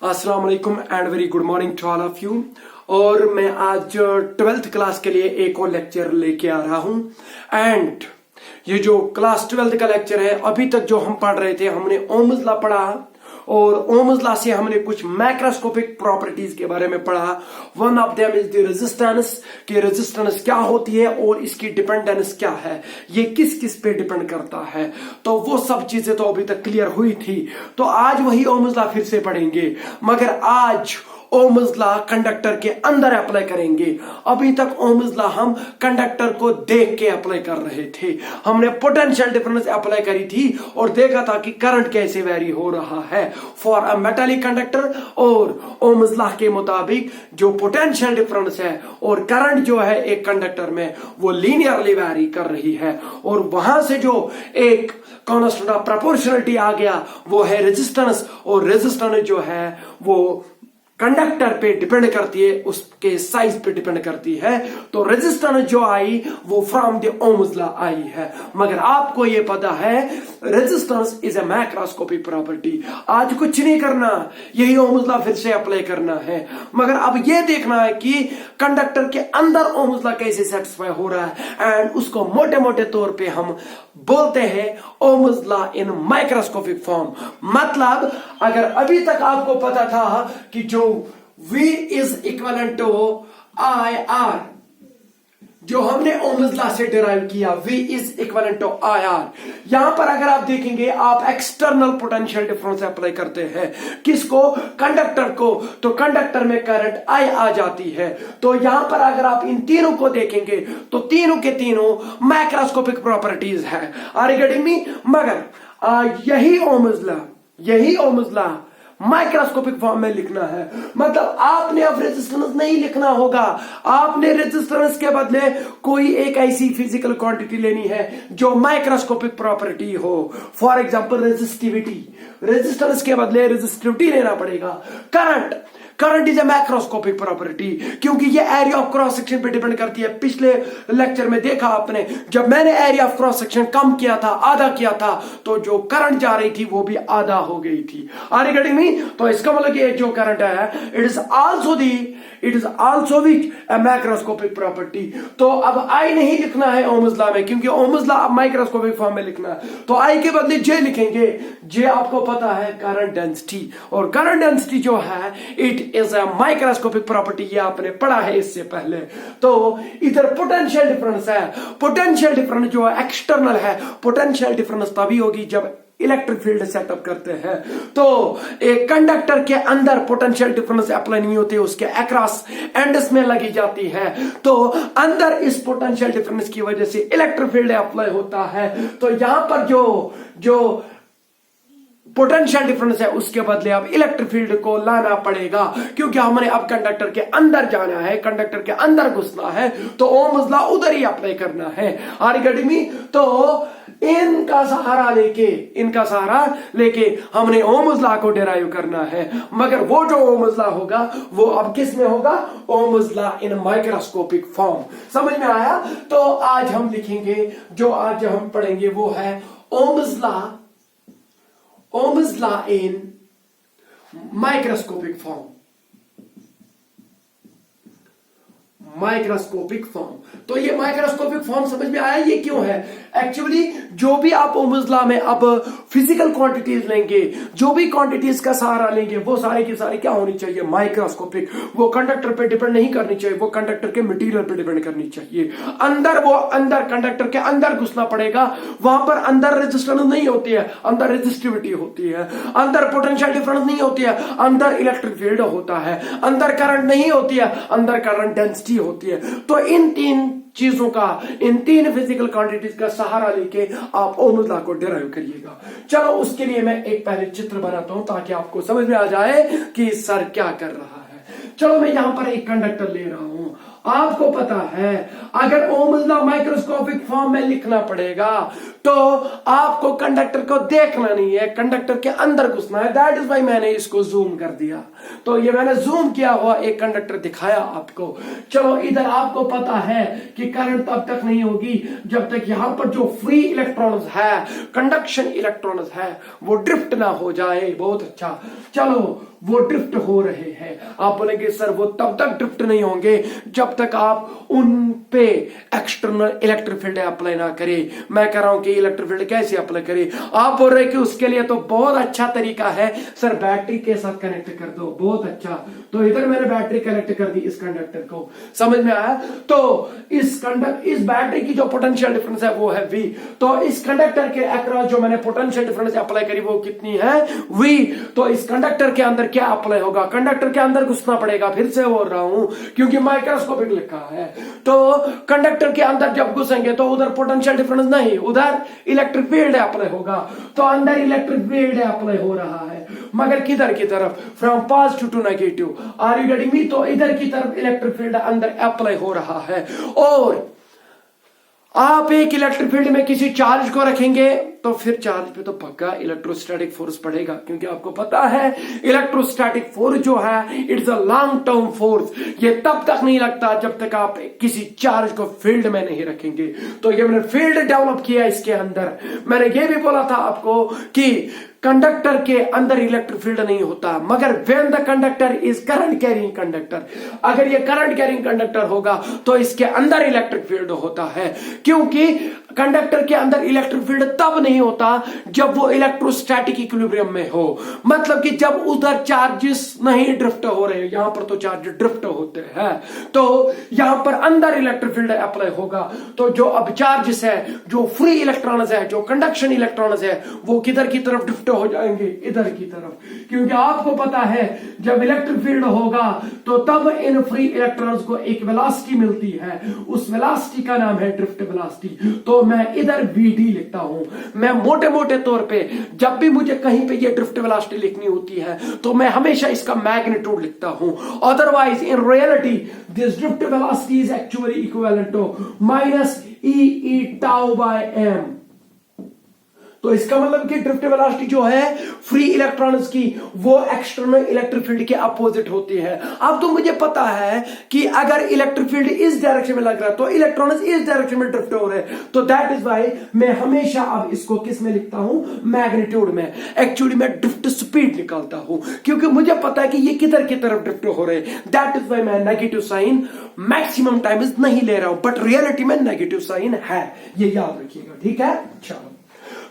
अस्सलाम वालेकुम and very good morning to all of you. और मैं आज 12th क्लास के लिए एक और लेक्चर लेके आ रहा हूं। एंड ये जो क्लास 12th का लेक्चर है, अभी तक जो हम पढ़ रहे थे, हमने ओम्स लॉ पढ़ा और ओम्स लॉ से हमने कुछ मैक्रोस्कोपिक प्रॉपर्टीज के बारे में पढ़ा। One of them is the resistance, कि रेजिस्टेंस क्या होती है और इसकी डिपेंडेंस क्या है, ये किस किस पे डिपेंड करता है। तो वो सब चीजें तो अभी तक क्लियर हुई थी। तो आज वही ओम्स लॉ फिर से पढ़ेंगे, मगर आज ओम्स लॉ कंडक्टर के अंदर अप्लाई करेंगे। अभी तक ओम्स लॉ हम कंडक्टर को देख के अप्लाई कर रहे थे। हमने पोटेंशियल डिफरेंस अप्लाई करी थी और देखा था कि करंट कैसे वेरी हो रहा है फॉर अ मेटालिक कंडक्टर। और ओम्स लॉ के मुताबिक जो पोटेंशियल डिफरेंस है और करंट जो है एक कंडक्टर में, वो लीनियरली वेरी कर रही है। और वहां से जो एक कांस्टेंट ऑफ प्रोपोर्शनलिटी आ गया वो है रेजिस्टेंस। और रेजिस्टेंस जो है वो कंडक्टर पे डिपेंड करती है, उसके साइज पे डिपेंड करती है। तो रेजिस्टेंस जो आई वो from the Ohm's law I है। मगर आपको ये पता है resistance is a macroscopic property. आज कुछ नहीं करना, यही ओम्स लॉ फिर से अप्लाई करना है। मगर अब ये देखना है कि कंडक्टर के अंदर ओम्स लॉ कैसे सेटिस्फाई हो रहा है। एंड उसको मोटे मोटे तौर पे हम बोलते हैं ohms law in microscopic form. मतलब अगर अभी तक आपको पता था कि जो V is equivalent to I R, जो हमने ओम्स लॉ से डिराइव किया, V is equivalent to I R, यहां पर अगर आप देखेंगे आप एक्सटर्नल पोटेंशियल डिफरेंस अप्लाई करते हैं। किसको? कंडक्टर को। तो कंडक्टर में करंट I आ जाती है। तो यहां पर अगर आप इन तीनों को देखेंगे तो तीनों के तीनों मैक्रोस्कोपिक प्रॉपर्टीज है। Are you getting me? मगर यही ओम्स लॉ माइक्रोस्कोपिक फॉर्म में लिखना है। मतलब आपने अब रेजिस्टेंस नहीं लिखना होगा, आपने रेजिस्टेंस के बदले कोई एक ऐसी फिजिकल क्वांटिटी लेनी है जो माइक्रोस्कोपिक प्रॉपर्टी हो। फॉर एग्जांपल रेजिस्टिविटी, रेजिस्टेंस के बदले रेजिस्टिविटी लेना पड़ेगा। Current is a macroscopic property, क्योंकि ये एरिया ऑफ क्रॉस सेक्शन पे डिपेंड करती है। पिछले लेक्चर में देखा आपने, जब मैंने एरिया ऑफ क्रॉस सेक्शन कम किया था, आधा किया था, तो जो करंट जा रही थी वो भी आधा हो गई थी। Are you getting me? तो इसका मतलब ये जो करंट है it is also which a macroscopic property. तो अब आई नहीं लिखना है ओम्स लॉ में, क्योंकि ओम्स लॉ अब माइक्रोस्कोपिक फॉर्म में लिखना है। तो आई के बदले जे लिखेंगे। जे आपको पता है करंट डेंसिटी, और करंट डेंसिटी जो है it is a microscopic property, ये आपने पढ़ा है इससे पहले। तो इधर पोटेंशियल डिफरेंस है। पोटेंशियल डिफरेंस जो है एक्सटर्नल है। पोटेंशियल डिफरेंस तभी होगी जब इलेक्ट्रिक फील्ड सेटअप करते हैं। तो एक कंडक्टर के अंदर पोटेंशियल डिफरेंस अप्लाई नहीं होती, उसके अक्रॉस एंड्स में लगी जाती है। तो अंदर इस पोटेंशियल डिफरेंस की वजह से इलेक्ट्रिक फील्ड अप्लाई होता है। तो यहां पर जो पोटेंशियल डिफरेंस है उसके बदले अब इलेक्ट्रिक फील्ड को लाना पड़ेगा, क्योंकि हमने अब कंडक्टर के अंदर जाना है, कंडक्टर के अंदर घुसना है। तो ओम्स लॉ उधर ही अप्लाई करना है। Are you getting me? तो इनका सहारा लेके हमने ओम्स लॉ को डिराइव करना है। मगर वो जो ओम्स लॉ होगा वो अब किस में होगा? Ohms law in microscopic form. समझ में आया? तो आज हम लिखेंगे, जो आज हम पढ़ेंगे वो है ohms law in microscopic form. Microscopic form. तो ये माइक्रोस्कोपिक फॉर्म समझ में आया ये क्यों है? एक्चुअली जो भी आप ओम्स लॉ में अब फिजिकल क्वांटिटीज लेंगे, जो भी क्वांटिटीज का सहारा लेंगे, वो सारी की सारी क्या होनी चाहिए? माइक्रोस्कोपिक। वो कंडक्टर पे डिपेंड नहीं करनी चाहिए, वो कंडक्टर के मटेरियल पे डिपेंड करनी चाहिए। अंदर कंडक्टर के अंदर घुसना पड़ेगा। वहां पर अंदर रेजिस्टेंस नहीं होती है, अंदर रेजिस्टिविटी होती है। अंदर पोटेंशियल डिफरेंस नहीं होती है, अंदर इलेक्ट्रिक फील्ड होता है। अंदर करंट नहीं होती है, अंदर करंट डेंसिटी होती है। तो इन तीन चीजों का, इन तीन फिजिकल क्वांटिटीज का सहारा लेके आप ओम्स लॉ को डिराइव करिएगा। चलो उसके लिए मैं एक पहले चित्र बनाता हूं ताकि आपको समझ में आ जाए कि सर क्या कर रहा है। चलो मैं यहां पर एक कंडक्टर ले रहा हूं। आपको पता है अगर ओम्स लॉ माइक्रोस्कोपिक फॉर्म में लिखना पड़ेगा तो आपको कंडक्टर को देखना नहीं है, कंडक्टर के अंदर घुसना है। दैट इज वाई मैंने इसको जूम कर दिया। तो ये मैंने जूम किया हुआ एक कंडक्टर दिखाया आपको। चलो इधर आपको पता है कि करंट तब तक नहीं होगी जब तक यहां पर जो फ्री इलेक्ट्रॉन्स है, कंडक्शन इलेक्ट्रॉन्स है, वो ड्रिफ्ट ना हो जाए। बहुत अच्छा। चलो वो ड्रिफ्ट हो रहे हैं। आप बोलेंगे सर वो तब तक ड्रिफ्ट नहीं होंगे जब तक आप उन पे एक्सटर्नल इलेक्ट्रिक फील्ड अप्लाई ना करें। मैं कह रहा हूं कि इलेक्ट्रिक फील्ड कैसे अप्लाई करें। आप बोल रहे कि उसके लिए तो बहुत अच्छा तरीका है सर, बैटरी के साथ कनेक्ट कर दो। बहुत अच्छा, तो इधर मैंने बैटरी कनेक्ट कर दी इस कंडक्टर को, समझ में आया। तो इस बैटरी की जो पोटेंशियल डिफरेंस है वो है V। तो इस कंडक्टर के अक्रॉस जो मैंने पोटेंशियल डिफरेंस अप्लाई करी वो कितनी है, V। तो इस कंडक्टर के अंदर क्या अप्लाई होगा, कंडक्टर के अंदर घुसना पड़ेगा। फिर से बोल रहा हूं क्योंकि माइक्रोस्कोपिक लिखा है। तो कंडक्टर के अंदर जब घुसेंगे तो उधर पोटेंशियल डिफरेंस नहीं, उधर इलेक्ट्रिक फील्ड अप्लाई होगा। तो अंदर इलेक्ट्रिक फील्ड अप्लाई हो रहा है, मगर किधर की तरफ, from positive to negative. Are you getting me. तो इधर की तरफ इलेक्ट्रिक फील्ड अंदर अप्लाई हो रहा है। और आप एक इलेक्ट्रिक फील्ड में किसी चार्ज को रखेंगे तो फिर चार्ज पे तो पक्का इलेक्ट्रोस्टैटिक फोर्स पड़ेगा, क्योंकि आपको पता है इलेक्ट्रोस्टैटिक फोर्स जो है it's a long term force. ये तब तक नहीं लगता जब तक आप किसी चार्ज को फील्ड में नहीं रखेंगे। तो ये मैंने फील्ड डेवलप किया इसके अंदर। मैंने ये भी बोला था आपको कि कंडक्टर के अंदर इलेक्ट्रिक फील्ड नहीं होता, मगर when the conductor is current carrying conductor, अगर ये करंट कैरिंग कंडक्टर होगा तो इसके अंदर इलेक्ट्रिक फील्ड होता है। क्योंकि कंडक्टर के अंदर इलेक्ट्रिक फील्ड तब नहीं होता जब वो इलेक्ट्रोस्टैटिक इक्विलिब्रियम में हो, मतलब कि जब उधर चार्जेस नहीं ड्रिफ्ट हो रहे, यहां पर तो चार्ज ड्रिफ्ट होते हैं, तो यहां पर अंदर इलेक्ट्रिक फील्ड अप्लाई होगा। तो जो अब चार्जेस है, जो फ्री इलेक्ट्रॉन्स है, जो कंडक्शन इलेक्ट्रॉन्स है, वो किधर की तरफ ड्रिफ्ट हो जाएंगे, इधर की तरफ। क्योंकि आपको पता है जब इलेक्ट्रिक फील्ड होगा तो तब इन फ्री इलेक्ट्रॉन्स को एक वेलोसिटी मिलती है, उस वेलोसिटी का नाम है ड्रिफ्ट वेलोसिटी। तो मैं इधर Vd लिखता हूं। मैं मोटे मोटे तौर पे जब भी मुझे कहीं पे ये ड्रिफ्ट वेलोसिटी लिखनी होती है तो मैं हमेशा इसका मैग्नीट्यूड लिखता हूं। Otherwise in reality this drift velocity is actually equivalent to minus e tau by m। तो इसका मतलब कि ड्रिफ्ट वेलोसिटी जो है फ्री इलेक्ट्रॉन्स की वो एक्सटर्नल इलेक्ट्रिक फील्ड के अपोजिट होती है। अब तो मुझे पता है कि अगर इलेक्ट्रिक फील्ड इस डायरेक्शन में लग रहा है तो इलेक्ट्रॉन्स इस डायरेक्शन में ड्रिफ्ट हो रहे हैं। तो दैट इज व्हाई मैं हमेशा अब इसको किस में लिखता हूं, मैग्नीट्यूड में। एक्चुअली मैं ड्रिफ्ट स्पीड निकालता हूं क्योंकि मुझे पता है कि ये किधर की तरफ ड्रिफ्ट हो रहे हैं। दैट इज व्हाई मैं नेगेटिव साइन मैक्सिमम टाइम्स नहीं ले रहा हूं, बट रियलिटी में नेगेटिव साइन है, ये याद रखिएगा, ठीक है। चलो,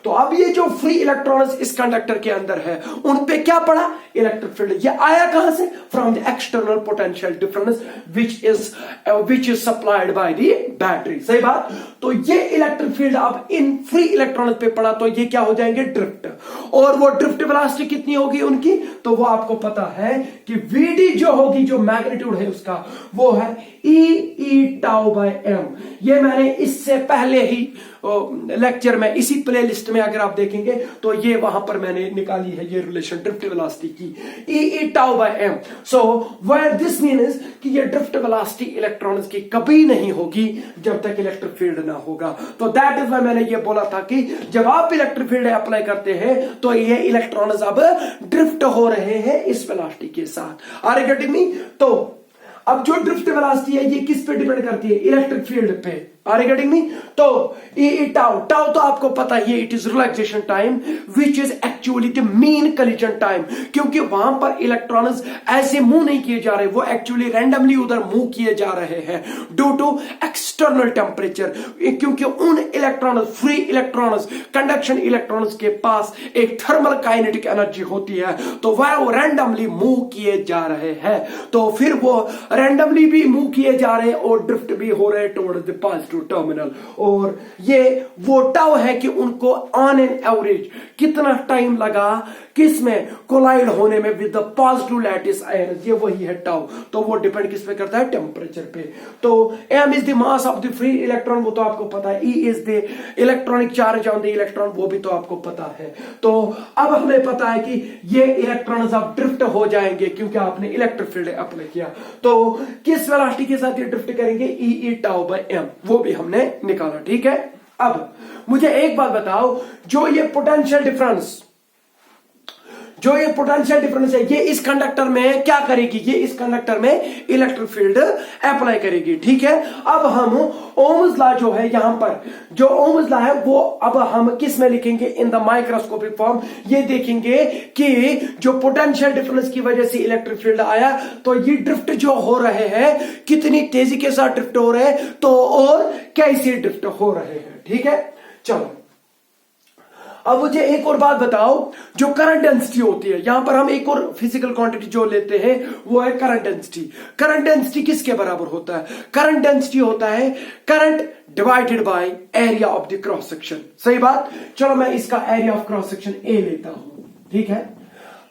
तो अब ये जो फ्री इलेक्ट्रॉन्स इस कंडक्टर के अंदर है उन पे क्या पड़ा, इलेक्ट्रिक फील्ड। ये आया कहां से, from the external potential difference which is supplied by the battery. सही बात। तो ये इलेक्ट्रिक फील्ड अब इन फ्री इलेक्ट्रॉन्स पे पड़ा तो ये क्या हो जाएंगे, ड्रिफ्ट। और वो ड्रिफ्ट वेलोसिटी कितनी होगी उनकी, तो वो आपको पता है कि Vd जो होगी, जो मैग्नीट्यूड है उसका, वो है ई टाउ बाय m। ये मैंने इससे पहले ही लेक्चर में इसी प्लेलिस्ट में अगर आप देखेंगे तो ये वहां पर मैंने निकाली है ये रिलेशन ड्रिफ्ट वेलोसिटी की, E tau by m। So where this means कि ये ड्रिफ्ट वेलोसिटी इलेक्ट्रॉन्स की कभी नहीं होगी जब तक इलेक्ट्रिक फील्ड ना होगा। तो दैट इज व्हाई मैंने ये बोला था कि जब आप इलेक्ट्रिक फील्ड अप्लाई करते हैं तो ये इलेक्ट्रॉन्स अब ड्रिफ्ट हो रहे हैं इस वेलोसिटी के साथ। Are you getting me. तो अब जो ड्रिफ्ट वेलोसिटी है ये किस पे डिपेंड करती है, इलेक्ट्रिक फील्ड पे। Are you getting me. तो ई टाउ तो आपको पता है it is relaxation time which is actually the mean collision time, क्योंकि वहां पर इलेक्ट्रॉन्स ऐसे मूव नहीं किए जा रहे, वो एक्चुअली रैंडमली उधर मूव किए जा रहे हैं ड्यू टू एक्सटर्नल टेम्परेचर। क्योंकि उन electrons, free electrons, conduction electrons के पास एक थर्मल काइनेटिक एनर्जी होती है, तो वह वो रैंडमली मूव किए जा रहे हैं। तो फिर वो रैंडमली भी मूव किए जा रहे हैं और ड्रिफ्ट भी हो रहे हैं टुवर्ड्स द पॉजिटिव टर्मिनल। और ये वो टाउ है कि उनको ऑन एन एवरेज कितना टाइम लगा किस में कोलाइड होने में with the positive lattice ion, ये वही है टाउ। तो वो डिपेंड किस पे करता है, टेम्परेचर पे। तो m is the mass of the free electron, वो तो आपको पता है। E is the electronic charge on the electron, वो भी तो आपको पता है। तो अब हमें पता है कि ये इलेक्ट्रॉन्स अब ड्रिफ्ट हो जाएंगे क्योंकि आपने इलेक्ट्रिक फील्ड अप्लाई किया। तो किस वेलोसिटी के साथ ये ड्रिफ्ट करेंगे, ई टाउ बाय m, वो भी हमने निकाला, ठीक है। अब मुझे एक बात बताओ, जो ये पोटेंशियल डिफरेंस जो ये पोटेंशियल डिफरेंस है ये इस कंडक्टर में क्या करेगी, ये इस कंडक्टर में इलेक्ट्रिक फील्ड अप्लाई करेगी। ठीक है, अब हम ओम्स लॉ जो है यहां पर जो ओम्स लॉ है वो अब हम किस में लिखेंगे, इन द माइक्रोस्कोपिक फॉर्म। ये देखेंगे कि जो पोटेंशियल डिफरेंस की वजह से इलेक्ट्रिक फील्ड आया तो ये ड्रिफ्ट जो हो रहे हैं कितनी तेजी के साथ ड्रिफ्ट हो रहे हैं तो और कैसे ड्रिफ्ट हो रहे हैं। ठीक है, चलो अब मुझे एक और बात बताओ, जो करंट डेंसिटी होती है, यहां पर हम एक और फिजिकल क्वांटिटी जो लेते हैं वो है करंट डेंसिटी। करंट डेंसिटी किसके बराबर होता है, करंट डेंसिटी होता है current divided by area of the cross section. सही बात, चलो मैं इसका area of cross section A लेता हूं। ठीक है,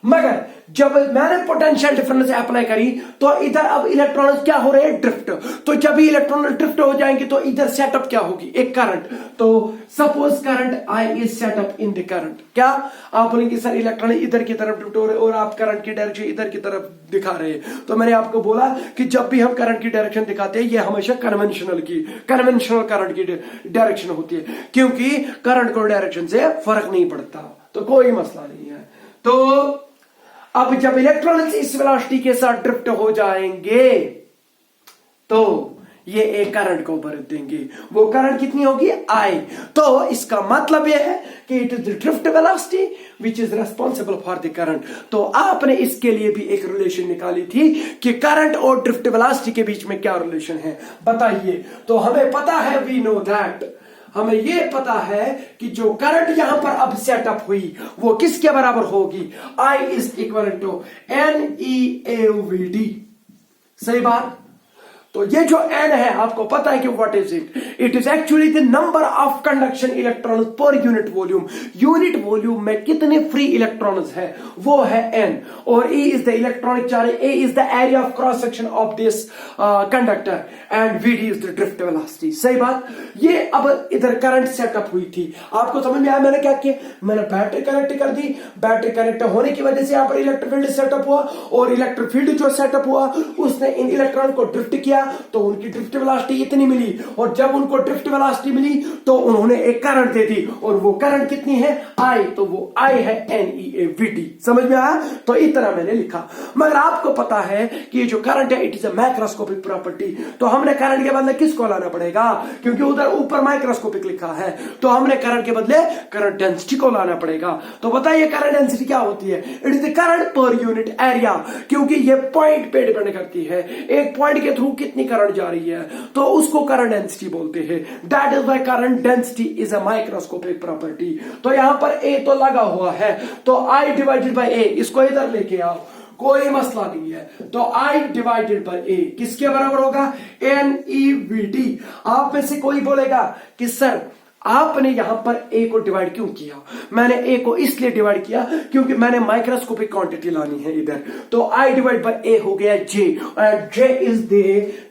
मगर जब मैंने पोटेंशियल डिफरेंस अप्लाई करी तो इधर अब इलेक्ट्रॉन्स क्या हो रहे हैं, ड्रिफ्ट। तो जब भी इलेक्ट्रॉन ड्रिफ्ट हो जाएंगे तो इधर सेटअप क्या होगी, एक करंट। तो suppose current I is setup in the current. क्या आप बोलेंगे सर इलेक्ट्रॉन इधर की तरफ ड्रिफ्ट हो रहे और आप करंट की डायरेक्शन इधर की तरफ दिखा रहे हैं। तो मैंने आपको बोला कि जब भी हम करंट की डायरेक्शन दिखाते हैं ये हमेशा कन्वेंशनल करंट की डायरेक्शन होती है, क्योंकि करंट को डायरेक्शन से फर्क नहीं पड़ता, तो कोई मसला नहीं है। तो अब जब इलेक्ट्रॉन्स इस वेलोसिटी के साथ ड्रिफ्ट हो जाएंगे तो ये एक करंट को भर देंगे। वो करंट कितनी होगी, आई। तो इसका मतलब यह है कि it is the drift velocity which is responsible for the current. तो आपने इसके लिए भी एक रिलेशन निकाली थी कि करंट और ड्रिफ्ट वेलोसिटी के बीच में क्या रिलेशन है, बताइए। तो हमें पता है, वी नो दैट, हमें यह पता है कि जो करंट यहां पर अब सेटअप हुई वो किसके बराबर होगी, I is equal to NeAV। सही बात। तो ये जो n है आपको पता है कि what is it, it is actually the number of conduction electrons per unit volume. Unit volume में कितने फ्री इलेक्ट्रॉन्स है वो है n, और E is the electronic charge, A is the area of cross section of this conductor and Vd is the drift velocity. सही बात। ये अब इधर करंट सेटअप हुई थी, आपको समझ में आया मैंने क्या किया, मैंने बैटरी कनेक्ट कर दी। बैटरी कनेक्ट होने की वजह से यहां पर इलेक्ट्रिक फील्ड सेटअप हुआ, और इलेक्ट्रिक फील्ड जो सेटअप हुआ उसने इन इलेक्ट्रॉन को ड्रिफ्ट किया तो उनकी ड्रिफ्ट वेलोसिटी इतनी मिली, और जब उनको ड्रिफ्ट वेलोसिटी मिली तो उन्होंने एक करंट दे दी, और वो करंट कितनी है, I। तो वो I है NeAVT। समझ में आया, तो इतना मैंने लिखा। मगर आपको पता है कि ये जो करंट है it is a microscopic property, तो हमने करंट के बदले किसको लाना पड़ेगा, क्योंकि उधर ऊपर माइक्रोस्कोपिक लिखा है, तो हमने करंट के बदले करंट डेंसिटी को लाना पड़ेगा। तो बताइए करंट डेंसिटी क्या होती है, it is the current per unit area, क्योंकि ये पॉइंट पे डिपेंड करती है, एक पॉइंट के थ्रू कितनी करंट जा रही है तो उसको करंट डेंसिटी बोलते हैं। That is why current density is a microscopic property. तो यहां पर ए तो लगा हुआ है, तो I डिवाइडेड बाय ए, इसको इधर लेके आओ, कोई मसला नहीं है। तो I डिवाइडेड बाय ए किसके बराबर होगा, NeVT। आप में से कोई बोलेगा कि सर आपने यहां पर ए को डिवाइड क्यों किया, मैंने ए को इसलिए डिवाइड किया क्योंकि मैंने माइक्रोस्कोपिक क्वांटिटी लानी है इधर। तो I डिवाइड बाय ए हो गया J, and J is the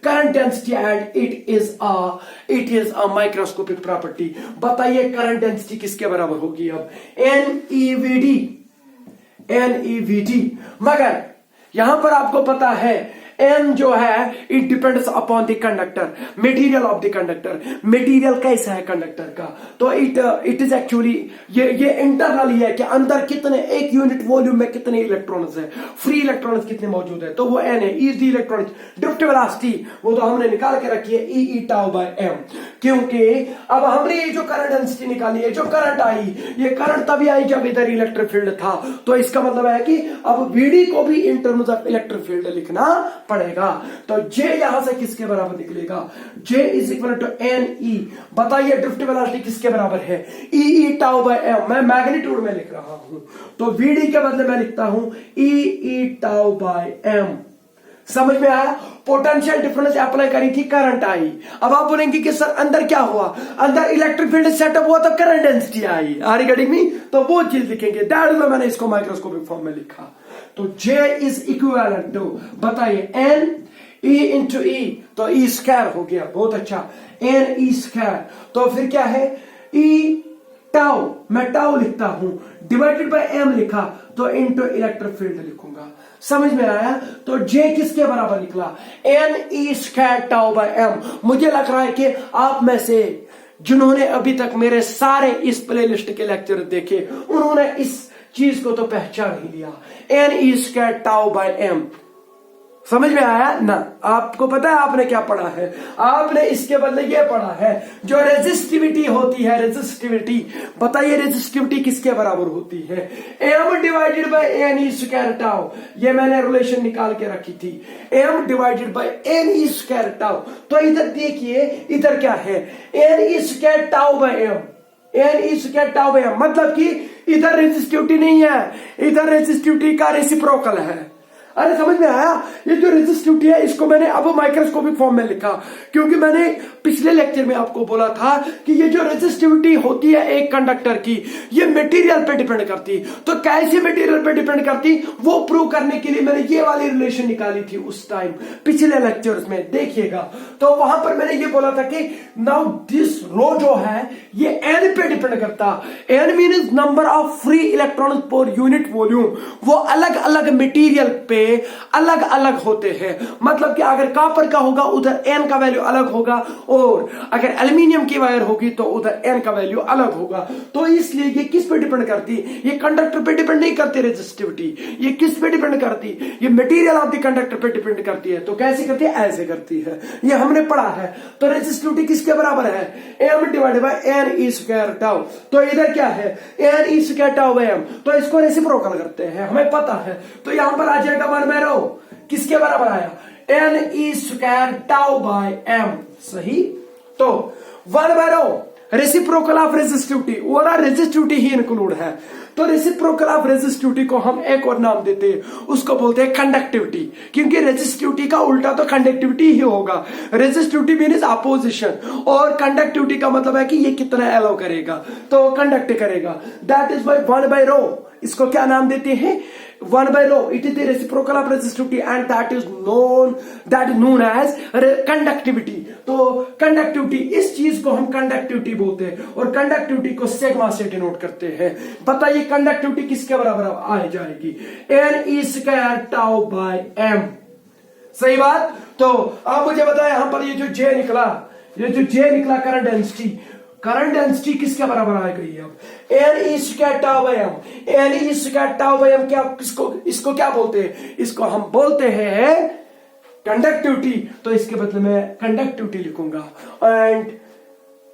current density and it is a microscopic property. बताइए करंट डेंसिटी किसके बराबर होगी अब, NeVT। मगर यहां पर आपको पता है n जो है it depends upon the conductor, material of the conductor. Material कैसा है कंडक्टर का, तो इट इज एक्चुअली ये इंटरनल ही है कि अंदर कितने, एक यूनिट वॉल्यूम में कितने इलेक्ट्रॉन्स है, फ्री इलेक्ट्रॉन्स कितने मौजूद है, तो वो n है। E is the electronic drift velocity, वो तो हमने निकाल के रखी है E टाउ बाय m, क्योंकि अब हमने ये जो करंट डेंसिटी निकाली है, जो करंट आई, ये करंट तभी आई जब इधर इलेक्ट्रिक फील्ड था, तो इसका मतलब है कि अब Vd को भी in terms of electric field लिखना पड़ेगा। तो J यहां से किसके बराबर निकलेगा, J is equal to NE। बताइए ड्रिफ्ट वेलोसिटी किसके बराबर है, E टाउ बाय m। मैं मैग्नीट्यूड में लिख रहा हूं, तो Vd के बदले मैं लिखता हूं E टाउ बाय m। समझ में आया, पोटेंशियल डिफरेंस अप्लाई करी थी, करंट आई। अब आप बोलेंगे कि सर अंदर क्या हुआ, अंदर इलेक्ट्रिक फील्ड सेटअप हुआ तो करंट डेंसिटी आई, आर यू गेटिंग मी, तो वो चीज लिखेंगे, दैट इज मैंने इसको माइक्रोस्कोपिक फॉर्म में लिखा। तो J इज इक्विवेलेंट टू, बताइए N E इंटू E, तो E स्क्वायर हो गया, बहुत अच्छा, NE स्क्वायर। तो फिर क्या है, E टाउ, मैं टाउ लिखता हूं, डिवाइडेड बाय m लिखा, तो इंटू इलेक्ट्रिक फील्ड लिखूंगा। समझ में आया, तो J किसके बराबर निकला, NE square tau by m। मुझे लग रहा है कि आप में से जिन्होंने अभी तक मेरे सारे इस प्लेलिस्ट के लेक्चर देखे, उन्होंने इस चीज को तो पहचान ही लिया, n e square tau by m. समझ में आया ना? आपको पता है आपने क्या पढ़ा है? आपने इसके बदले ये पढ़ा है जो रेजिस्टिविटी होती है, रेजिस्टिविटी, बताइए रेजिस्टिविटी किसके बराबर होती है? M divided by n e square tau. ये मैंने रिलेशन निकाल के रखी थी, m divided by n e square tau. तो इधर देखिए, इधर क्या है? N e square tau by m, n e square tau by m, मतलब कि इधर रेजिस्टिविटी नहीं है, इधर रेजिस्टिविटी का रेसिप्रोकल है। अरे समझ में आया? ये जो रेजिस्टिविटी है इसको मैंने अब माइक्रोस्कोपिक फॉर्म में लिखा, क्योंकि मैंने पिछले लेक्चर में आपको बोला था कि ये जो रेजिस्टिविटी होती है एक कंडक्टर की, ये मटेरियल पे डिपेंड करती। तो कैसे मटेरियल पे डिपेंड करती वो प्रूव करने के लिए मैंने ये वाली रिलेशन निकाली थी उस टाइम, पिछले लेक्चर्स में देखिएगा। तो वहां पर मैंने ये बोला था कि नाउ दिस रो जो है ये एन पे डिपेंड करता। N means number of free electrons per unit volume. वो अलग अलग मटेरियल पे अलग अलग होते हैं, मतलब कि अगर कॉपर का होगा उधर एन का वैल्यू अलग होगा, और अगर एल्यूमिनियम की वायर होगी तो उधर एन का वैल्यू अलग होगा। तो इसलिए ये किस पे डिपेंड करती? ये कंडक्टर पे डिपेंड नहीं करती रेजिस्टिविटी। ये किस पे डिपेंड करती? ये मटेरियल ऑफ द कंडक्टर पे डिपेंड करती है। तो कैसे करती है? ऐसे करती है, ये हमने पढ़ा है। तो रेजिस्टिविटी किसके बराबर है? M divided by n e square tau. तो इधर क्या है? N e square tau by m. तो इसको रेसिप्रोकल करते हैं, हमें पता है। तो यहां पर आ जाएगा वन बाय रो, किसके बराबर आया? N e square tau by m. सही। तो one by rho reciprocal of resistivity, और रेजिस्टिविटी ही इंक्लूड है। तो रेसिप्रोकल ऑफ रेजिस्टिविटी को हम एक और नाम देते हैं, उसको बोलते हैं कंडक्टिविटी, क्योंकि रेजिस्टिविटी का उल्टा तो कंडक्टिविटी ही होगा। रेजिस्टिविटी मीन्स अपोजिशन, और कंडक्टिविटी का मतलब है कि ये कितना अलाउ करेगा, तो कंडक्ट करेगा। That is by one by row. इसको क्या नाम देते हैं? One by row. It is the reciprocal of resistivity and that is known as conductivity. तो कंडक्टिविटी, इस चीज को हम कंडक्टिविटी बोलते हैं, और कंडक्टिविटी को सिग्मा से डिनोट करते हैं। बताइए कंडक्टिविटी किसके बराबर आ जाएगी? N e square tau by m. सही बात। तो आप मुझे बताएं, यहां पर ये जो जे निकला करंट डेंसिटी, करंट डेंसिटी किसके बराबर आ गई? अब n e square tau by m. N e square tau by m क्या, इसको क्या बोलते हैं? इसको हम बोलते हैं कंडक्टिविटी। तो इसके बदले में कंडक्टिविटी लिखूंगा, एंड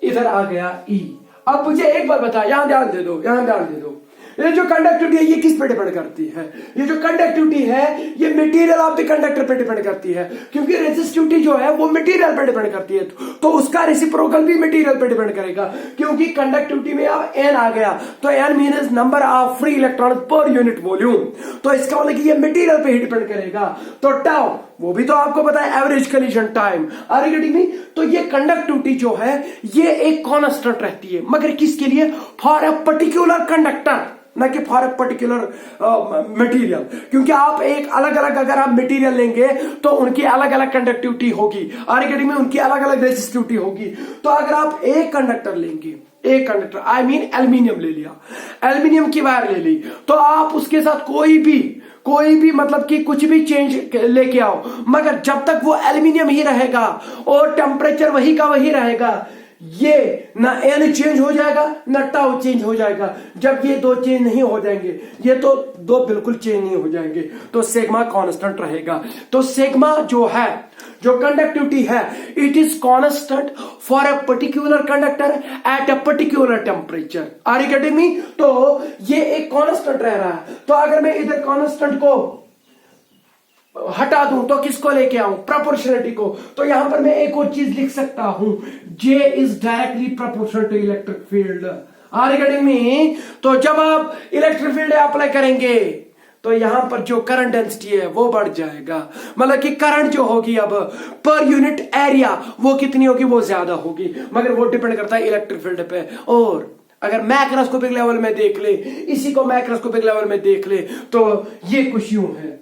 इधर आ गया ई। अब मुझे एक बार बता, यहां ध्यान दे दो, ये जो कंडक्टिविटी है ये किस पे डिपेंड करती है? ये जो कंडक्टिविटी है ये मटेरियल ऑफ द कंडक्टर पे डिपेंड करती है, क्योंकि रेजिस्टिविटी जो है वो मटेरियल पे डिपेंड करती है। तो उसका रेसिप्रोकल भी मटेरियल पे डिपेंड करेगा, क्योंकि कंडक्टिविटी में अब एन आ गया, तो n means number of free electron per unit volume. तो इसका मतलब कि ये मटेरियल पे ही डिपेंड करेगा। तो टाउ, वो भी तो आपको पता है, average collision time. Are you getting me? तो ये कंडक्टिविटी जो है ये एक कांस्टेंट रहती है, मगर किसके लिए? फॉर अ पर्टिकुलर कंडक्टर, ना कि फॉर अ पर्टिकुलर मटेरियल। क्योंकि आप एक अलग अलग अगर आप मटेरियल लेंगे तो उनकी अलग अलग कंडक्टिविटी होगी, आर्गेटिंग में उनकी अलग अलग रेजिस्टिविटी होगी। तो अगर आप एक कंडक्टर लेंगे, एक कंडक्टर आई मीन एल्यूमिनियम ले लिया, एल्यूमिनियम की वायर ले ली, तो आप उसके साथ कोई भी मतलब कि कुछ भी चेंज लेके आओ, मगर जब तक वो एल्यूमिनियम ही रहेगा और टेम्परेचर वही का वही रहेगा, ये ना एन चेंज हो जाएगा ना टाउ चेंज हो जाएगा। जब ये दो चेंज नहीं हो जाएंगे, ये तो दो बिल्कुल चेंज नहीं हो जाएंगे, तो सिग्मा कांस्टेंट रहेगा। तो सिग्मा जो है, जो कंडक्टिविटी है, it is constant for a particular conductor at a particular temperature. Are you getting me? तो ये एक कांस्टेंट रह रहा है। तो अगर मैं इधर कांस्टेंट को हटा दूं तो किसको लेके आऊं? प्रोपोर्शनलिटी को। तो यहां पर मैं एक और चीज लिख सकता हूं, J is directly proportional to electric field. Are you getting me? तो जब आप इलेक्ट्रिक फील्ड अप्लाई करेंगे तो यहां पर जो करंट डेंसिटी है वो बढ़ जाएगा, मतलब कि करंट जो होगी अब पर यूनिट एरिया वो कितनी होगी? वो ज्यादा होगी, मगर वो डिपेंड करता है इलेक्ट्रिक फील्ड पे। और अगर मैक्रोस्कोपिक लेवल में देख ले, इसी को मैक्रोस्कोपिक लेवल में देख ले, तो ये कुछ यूं है।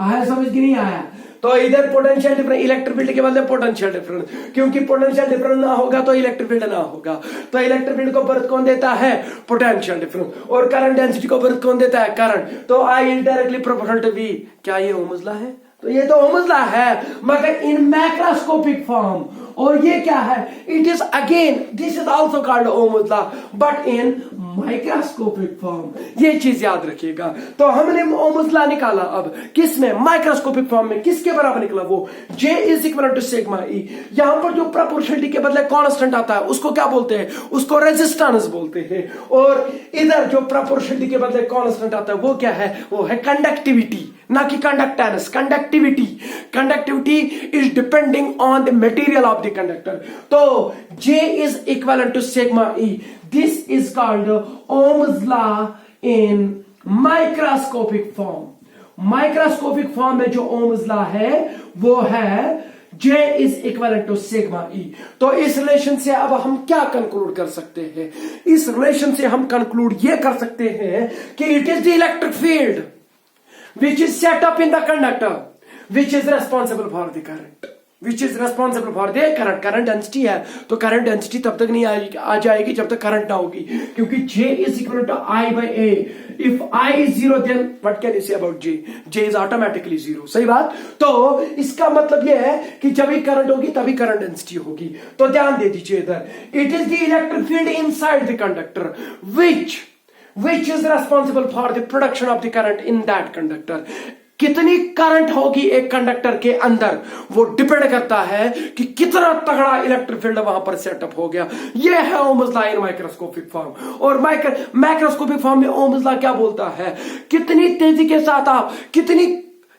आया समझ की नहीं आया? तो इधर पोटेंशियल डिफरेंस, इलेक्ट्रिक फील्ड के बदले पोटेंशियल डिफरेंस, क्योंकि पोटेंशियल डिफरेंस ना होगा तो इलेक्ट्रिक फील्ड ना होगा। तो इलेक्ट्रिक फील्ड को बर्थ कौन देता है? Potential difference. और करंट डेंसिटी को बर्थ कौन देता है? करंट। तो I is directly proportional to V. क्या ये मसला है? तो ये तो ओम्स लॉ है, मगर इन मैक्रोस्कोपिक फॉर्म। और ये क्या है, it is again this is also called Ohm's law but in microscopic form. ये चीज याद रखिएगा। तो हमने ओम्स लॉ निकाला अब किस में, माइक्रोस्कोपिक फॉर्म में। किसके बराबर निकला वो, J is equal to sigma ई। यहां पर जो प्रोपोर्शनलिटी के बदले कांस्टेंट आता है उसको क्या बोलते हैं, उसको रेजिस्टेंस बोलते हैं। और इधर जो प्रोपोर्शनलिटी के बदले कांस्टेंट आता है वो क्या है, वो है कंडक्टिविटी, ना कि conductance. Conductivity is depending on the material of the conductor. तो J is equal to sigma e. This is called Ohm's law in microscopic form. Microscopic form में जो ओम्स लॉ है वो है J is equal to sigma e. तो इस relation से अब हम क्या कंक्लूड कर सकते हैं, इस रिलेशन से हम कंक्लूड ये कर सकते हैं कि it is the electric field which is set up in the conductor which is responsible for the current, which is responsible for the current। current density है तो current density तब तक नहीं आ जाएगी जब तक current ना होगी, क्योंकि J is equal to I by A। if I is zero then what can you say about J? J is automatically zero। सही बात। तो इसका मतलब यह है कि जब भी करंट होगी तभी करंट डेंसिटी होगी। तो ध्यान दे दीजिए इधर, it is the electric field inside the conductor which is responsible for the production of the current in that conductor। कितनी करंट होगी एक कंडक्टर के अंदर वो डिपेंड करता है कि कितना तगड़ा इलेक्ट्रिक फील्ड वहां पर सेटअप हो गया। ये है ohms law in microscopic form. और माइक्रोस्कोपिक फॉर्म में ओम्स लॉ क्या बोलता है, कितनी तेजी के साथ आप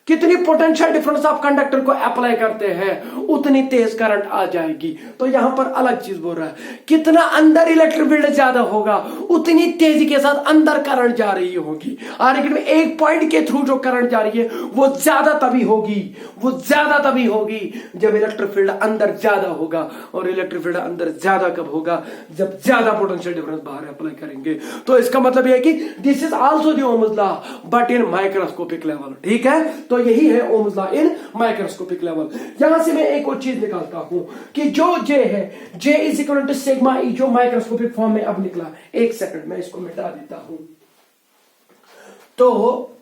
कितनी पोटेंशियल डिफरेंस आप कंडक्टर को अप्लाई करते हैं उतनी तेज करंट आ जाएगी। तो यहां पर अलग चीज बोल रहा है, कितना अंदर इलेक्ट्रिक फील्ड ज्यादा होगा उतनी तेजी के साथ अंदर करंट जा रही होगी। और लेकिन एक पॉइंट के थ्रू जो करंट जा रही है वो ज्यादा तभी होगी जब इलेक्ट्रिक फील्ड अंदर ज्यादा होगा। और इलेक्ट्रिक फील्ड अंदर ज्यादा कब होगा, जब ज्यादा पोटेंशियल डिफरेंस बाहर अप्लाई करेंगे। तो इसका मतलब यह है कि this is also the Ohm's law but in microscopic level. ठीक है, तो यही है ohms law in microscopic level. यहां से मैं एक और चीज निकालता हूं कि जो J है, J is equal to sigma E, जो माइक्रोस्कोपिक फॉर्म में अब निकला। एक सेकंड मैं इसको मिटा देता हूं। तो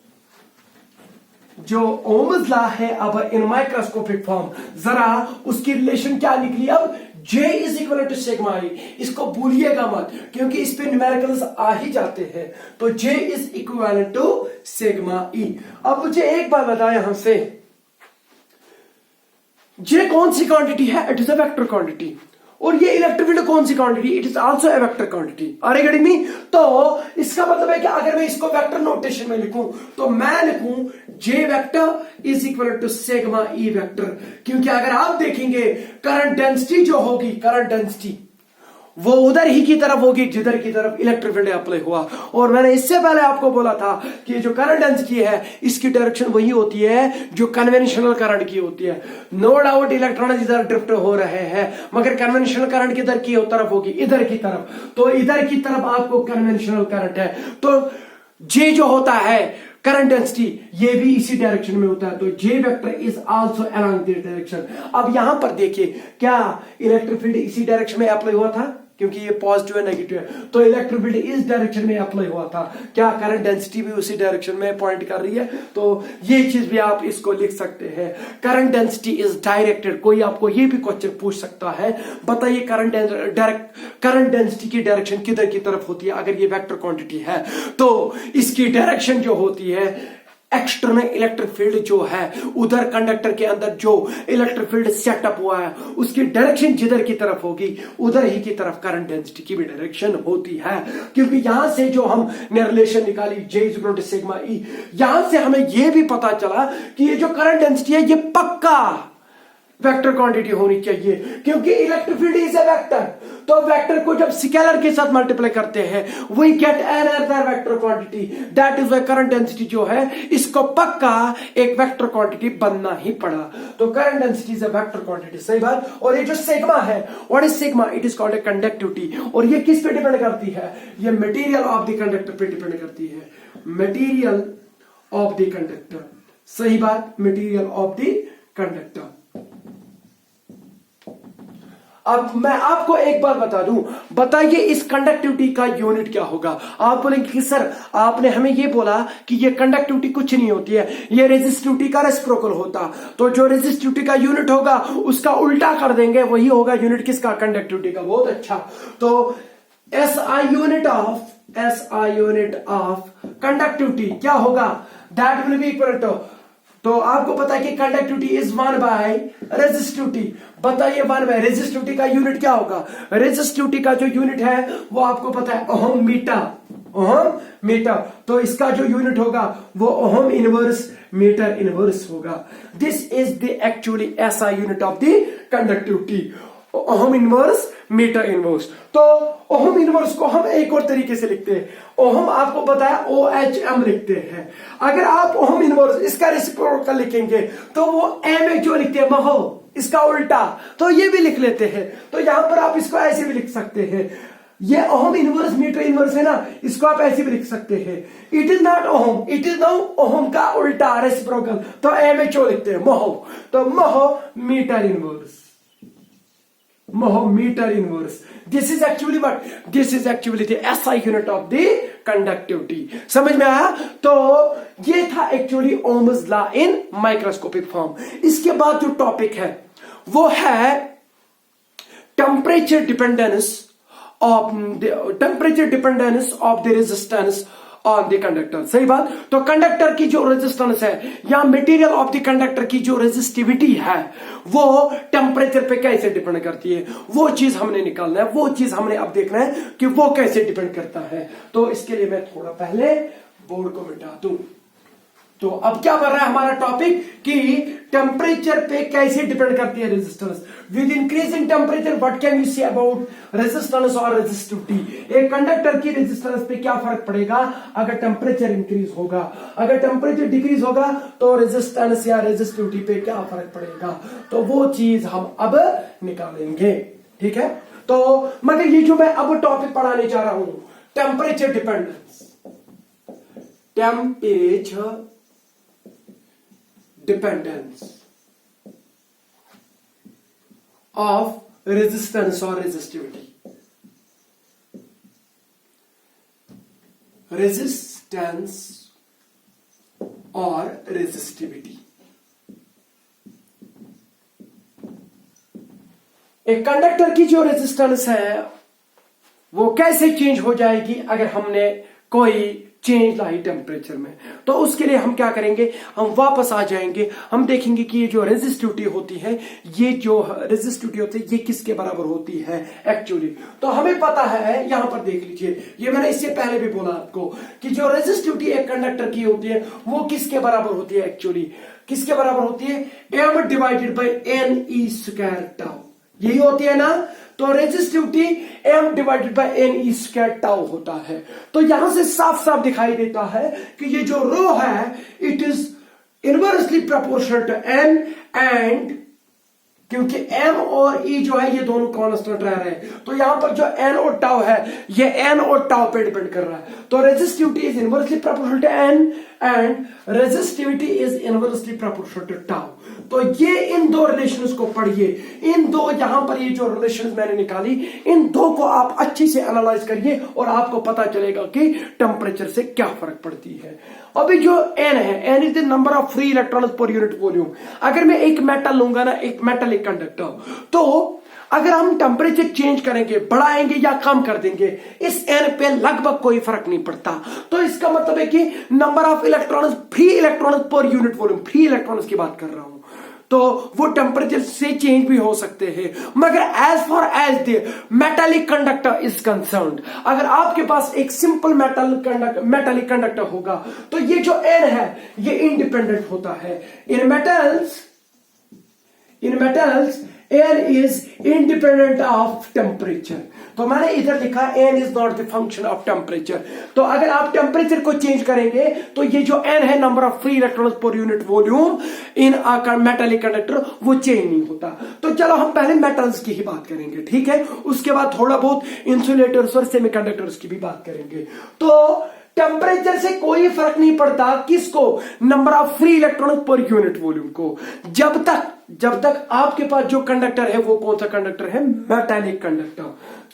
जो ओम्स लॉ है अब इन माइक्रोस्कोपिक फॉर्म, जरा उसकी रिलेशन क्या निकली अब, J is equal to sigma E. इसको भूलिएगा मत क्योंकि इस पे न्यूमेरिकल्स आ ही जाते हैं। तो J is equal to sigma E. अब मुझे एक बात बताएं यहां से, J कौन सी क्वांटिटी है, it is a vector quantity. और ये इलेक्ट्रिक फील्ड कौन सी quantity, it is also a vector quantity. Are you getting me? तो इसका मतलब है कि अगर मैं इसको वेक्टर नोटेशन में लिखूं तो मैं लिखूं J vector is equal to sigma E vector. क्योंकि अगर आप देखेंगे करंट डेंसिटी जो होगी, करंट डेंसिटी वो उधर ही की तरफ होगी जिधर की तरफ इलेक्ट्रिक फील्ड अप्लाई हुआ। और मैंने इससे पहले आपको बोला था कि जो करंट डेंसिटी है इसकी डायरेक्शन वही होती है जो कन्वेंशनल करंट की होती है। नो डाउट इलेक्ट्रॉन इधर ड्रिफ्ट हो रहे हैं, मगर कन्वेंशनल करंट किधर की तरफ होगी, इधर की तरफ। तो इधर की तरफ आपको कन्वेंशनल करंट है। तो J जो होता है करंट डेंसिटी, ये भी इसी डायरेक्शन में होता है। तो J vector is also along this direction. अब यहां पर देखिए, क्या इलेक्ट्रिक फील्ड इसी डायरेक्शन में अप्लाई हुआ था, क्योंकि ये पॉजिटिव है नेगेटिव है, तो इलेक्ट्रिक फील्ड इस डायरेक्शन में अप्लाई हुआ था। क्या करंट डेंसिटी भी उसी डायरेक्शन में पॉइंट कर रही है? तो ये चीज भी आप इसको लिख सकते हैं, करंट डेंसिटी इज डायरेक्टेड। कोई आपको ये भी क्वेश्चन पूछ सकता है, बताइए करंट डेंसिटी की डायरेक्शन किधर की तरफ होती है अगर ये वेक्टर क्वांटिटी है? तो इसकी डायरेक्शन जो होती है, एक्सटर्नल इलेक्ट्रिक फील्ड जो है उधर कंडक्टर के अंदर जो इलेक्ट्रिक फील्ड सेटअप हुआ है उसकी डायरेक्शन जिधर की तरफ होगी उधर ही की तरफ करंट डेंसिटी की भी डायरेक्शन होती है। क्योंकि यहां से जो हमने रिलेशन निकाली J is equal to sigma ई, यहां से हमें यह भी पता चला कि ये जो करंट डेंसिटी है ये पक्का वेक्टर क्वांटिटी होनी चाहिए, क्योंकि electric field is a vector. तो वेक्टर को जब स्केलर के साथ मल्टीप्लाई करते हैं we get another vector quantity, that is why current density जो है इसको पक्का एक वेक्टर क्वांटिटी बनना ही पड़ा। तो current density is a vector quantity. सही बात। और ये जो सिग्मा है, what is sigma? It is called a conductivity. और ये किस पे डिपेंड करती है? ये मटेरियल ऑफ द कंडक्टर पे डिपेंड करती है, मटेरियल ऑफ द कंडक्टर। सही बात, मटेरियल ऑफ द कंडक्टर। अब मैं आपको एक बार बता दूं, बताइए इस कंडक्टिविटी का यूनिट क्या होगा। आप बोलेंगे कि सर आपने हमें ये बोला कि ये कंडक्टिविटी कुछ नहीं होती है, ये रेजिस्टिविटी का रेसिप्रोकल होता, तो जो रेजिस्टिविटी का यूनिट होगा उसका उल्टा कर देंगे, वही होगा यूनिट किसका, कंडक्टिविटी का। बहुत अच्छा, तो SI यूनिट ऑफ कंडक्टिविटी क्या होगा, that will be equal to, तो आपको पता है कि कंडक्टिविटी इज 1 बाय रेजिस्टिविटी। बताइए 1 बाय रेजिस्टिविटी का यूनिट क्या होगा। रेजिस्टिविटी का जो यूनिट है वो आपको पता है ओहम मीटर, तो इसका जो यूनिट होगा वो ओहम इनवर्स मीटर इनवर्स होगा। This is the actually SI unit of the conductivity, ohm inverse metre inverse. तो ओहम इनवर्स को हम एक और तरीके से लिखते हैं, ओहम आपको पता है OHM लिखते हैं। अगर आप ओहम इनवर्स इसका रेसिप्रोकल लिखेंगे तो वो M जो लिखते हैं महो, इसका उल्टा, तो ये भी लिख लेते हैं। तो यहां पर आप इसको ऐसे भी लिख सकते हैं, ये ओहम इनवर्स मीटर इनवर्स है ना, इसको आप ऐसे भी लिख सकते हैं। It is not ohm, it is now ohm का उल्टा रेसिप्रोकल, तो MHO लिखते हैं महो, तो mho metre inverse, meter inverse. This is actually what? This is actually the SI unit of the conductivity. समझ में आया। तो ये था actually ohms law in microscopic form. इसके बाद जो टॉपिक है वो है temperature dependence of the resistance on the conductor. सही बात। तो कंडक्टर की जो रेजिस्टेंस है या मटेरियल ऑफ द कंडक्टर की जो रेजिस्टिविटी है वो टेम्परेचर पे कैसे डिपेंड करती है, वो चीज हमने निकालना है, वो चीज हमने अब देखना है कि वो कैसे डिपेंड करता है। तो इसके लिए मैं थोड़ा पहले बोर्ड को मिटा दूं। तो अब क्या कर रहा है हमारा टॉपिक कि टेम्परेचर पे कैसे डिपेंड करती है resistance. With increasing temperature what can you say about resistance और रेजिस्टिविटी। एक कंडक्टर की रेजिस्टेंस पे क्या फर्क पड़ेगा अगर टेम्परेचर इंक्रीज होगा, अगर टेम्परेचर डिक्रीज होगा तो रेजिस्टेंस या रेजिस्टिविटी पे क्या फर्क पड़ेगा, तो वो चीज हम अब निकालेंगे। ठीक है। तो मगर ये जो मैं अब टॉपिक पढ़ाने जा रहा हूं, temperature dependence, temperature dependence of resistance or resistivity, resistance or resistivity। एक कंडक्टर की जो रेजिस्टेंस है वो कैसे चेंज हो जाएगी अगर हमने कोई चेंज लाई टेम्परेचर में। तो उसके लिए हम क्या करेंगे, हम वापस आ जाएंगे, हम देखेंगे कि ये जो रेजिस्टिविटी होती है, ये जो रेजिस्टिविटी होती है ये किसके बराबर होती है एक्चुअली। तो हमें पता है, यहां पर देख लीजिए, ये मैंने इससे पहले भी बोला आपको कि जो रेजिस्टिविटी एक कंडक्टर की होती है वो किसके बराबर होती है एक्चुअली, किसके बराबर होती है, m divided by NE square tau, यही होती है ना। तो resistivity m divided by NE square tau होता है। तो यहां से साफ साफ दिखाई देता है कि ये जो रो है it is inversely proportional to n, and क्योंकि m और e जो है ये दोनों कांस्टेंट रह रहे हैं, तो यहां पर जो n और टाउ है ये n और टाउ पे डिपेंड कर रहा है। तो resistivity is inversely proportional to n and resistivity is inversely proportional to tau. तो ये इन दो रिलेशंस को पढ़िए, इन दो यहां पर ये जो रिलेशंस मैंने निकाली इन दो को आप अच्छी से एनालाइज करिए और आपको पता चलेगा कि टेम्परेचर से क्या फर्क पड़ती है। अभी जो n है, n is the number of free electrons per unit volume. अगर मैं एक मेटल लूंगा ना, एक मेटलिक कंडक्टर, तो अगर हम टेम्परेचर चेंज करेंगे, बढ़ाएंगे या कम कर देंगे, इस n पे लगभग कोई फर्क नहीं पड़ता। तो इसका मतलब है कि number of electrons, free electrons per unit volume, free electrons की बात कर रहा हूं, तो वो टेम्परेचर से चेंज भी हो सकते हैं। मगर as far as the metallic conductor is concerned, अगर आपके पास एक सिंपल मेटालिक कंडक्टर होगा तो ये जो n है ये इंडिपेंडेंट होता है। इन metals n is independent of temperature। तो मैंने इधर लिखा n is not the function of temperature। तो अगर आप टेम्परेचर को चेंज करेंगे तो ये जो n है, number of free electrons per unit volume in metallic conductor, वो चेंज नहीं होता। तो चलो हम पहले मेटल्स की ही बात करेंगे, ठीक है, उसके बाद थोड़ा बहुत इंसुलेटर्स और सेमीकंडक्टर्स की भी बात करेंगे। तो टेम्परेचर से कोई फर्क नहीं पड़ता किसको, number of free electrons per unit volume को, जब तक जब तक आपके पास जो कंडक्टर है वो कौन सा कंडक्टर है, मेटालिक कंडक्टर।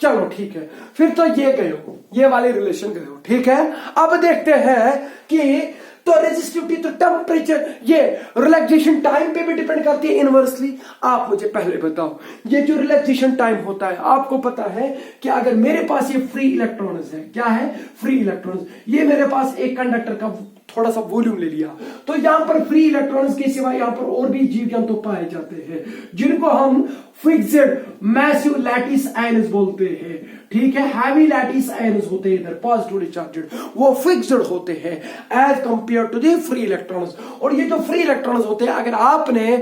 चलो ठीक है, फिर तो ये गए हो, ये वाले रिलेशन गए हो, ठीक है। अब देखते हैं कि तो रेजिस्टिविटी तो टेम्परेचर, ये रिलैक्सेशन टाइम पे भी डिपेंड करती है इनवर्सली। आप मुझे पहले बताओ, ये जो रिलैक्सेशन टाइम होता है, आपको पता है कि अगर मेरे पास ये फ्री इलेक्ट्रॉन्स है, क्या है, फ्री इलेक्ट्रॉन्स, ये मेरे पास एक कंडक्टर का थोड़ा सा वॉल्यूम ले लिया, तो यहां पर फ्री इलेक्ट्रॉन्स के सिवा यहां पर और भी जीव जंतु पाए जाते हैं जिनको हम फिक्स्ड मैसिव लैटिस आयंस बोलते हैं, ठीक है। हैवी लैटिस आयंस होते हैं इधर पॉजिटिवली चार्जड, वो फिक्स्ड होते हैं as compare to the free electrons. और ये जो फ्री इलेक्ट्रॉन्स होते हैं, अगर आपने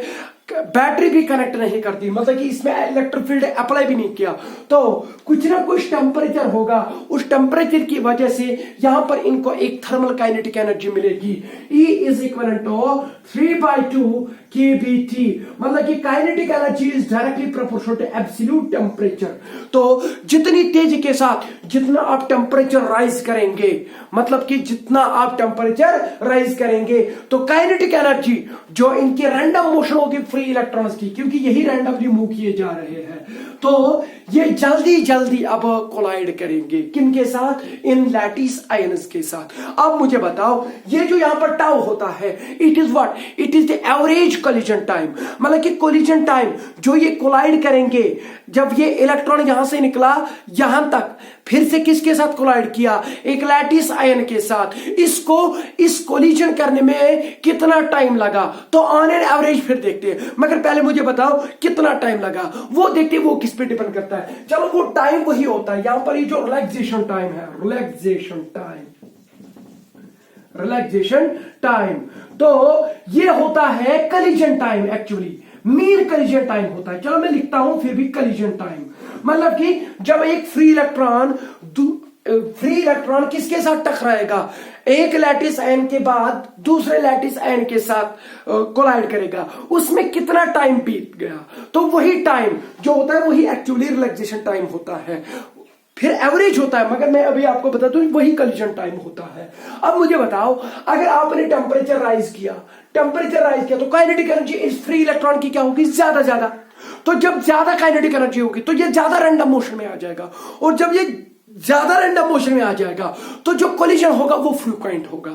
बैटरी भी कनेक्ट नहीं करती, मतलब कि इसमें इलेक्ट्रिक फील्ड अप्लाई भी नहीं किया, तो कुछ ना कुछ टेम्परेचर होगा, उस टेम्परेचर की वजह से यहां पर इनको एक थर्मल काइनेटिक एनर्जी मिलेगी। E is equal to 3/2 kBT, मतलब कि kinetic energy is directly proportional to absolute temperature. तो जितनी तेजी के साथ जितना आप टेम्परेचर राइज करेंगे, मतलब कि जितना आप टेम्परेचर राइज करेंगे, तो काइनेटिक एनर्जी जो इनकी रैंडम मोशन होगी फ्री इलेक्ट्रॉन्स की, क्योंकि यही रैंडमली मूव किए जा रहे हैं, तो ये जल्दी जल्दी अब कोलाइड करेंगे किनके साथ, इन लैटिस आयंस के साथ। अब मुझे बताओ, ये जो यहां पर टाउ होता है, it is what, it is the average collision time, मतलब कि कोलिजन टाइम जो ये कोलाइड करेंगे, जब ये इलेक्ट्रॉन यहां से निकला यहां तक, फिर से किसके साथ कोलाइड किया, एक लैटिस आयन के साथ, इसको इस कोलिजन करने में कितना टाइम लगा, तो ऑन एन एवरेज फिर देखते हैं। मगर पहले मुझे बताओ कितना टाइम लगा, वो देखते हैं, वो किस पे डिपेंड करता है। चलो वो टाइम वही होता है, यहां पर ये जो रिलैक्सेशन टाइम है, रिलैक्सेशन टाइम, तो ये होता है collision time, actually mean collision time होता है। चलो मैं लिखता हूं फिर भी कलिजन टाइम, मतलब कि जब एक फ्री इलेक्ट्रॉन किसके साथ टकराएगा, एक लैटिस आयन के बाद दूसरे लैटिस आयन के साथ कोलाइड करेगा, उसमें कितना टाइम बीत गया, तो वही टाइम जो होता है वही एक्चुअली रिलैक्सेशन टाइम होता है, फिर एवरेज होता है, मगर मैं अभी आपको बता दूं वही कलिजन टाइम होता है। अब मुझे बताओ, अगर आपने टेम्परेचर राइज किया तो काइनेटिक एनर्जी इस फ्री इलेक्ट्रॉन की क्या होगी, ज्यादा, तो जब ज्यादा काइनेटिक एनर्जी होगी तो ये ज्यादा रैंडम मोशन में आ जाएगा, और जब ये ज्यादा रैंडम मोशन में आ जाएगा तो जो कोलिजन होगा वो फ्रीक्वेंट होगा,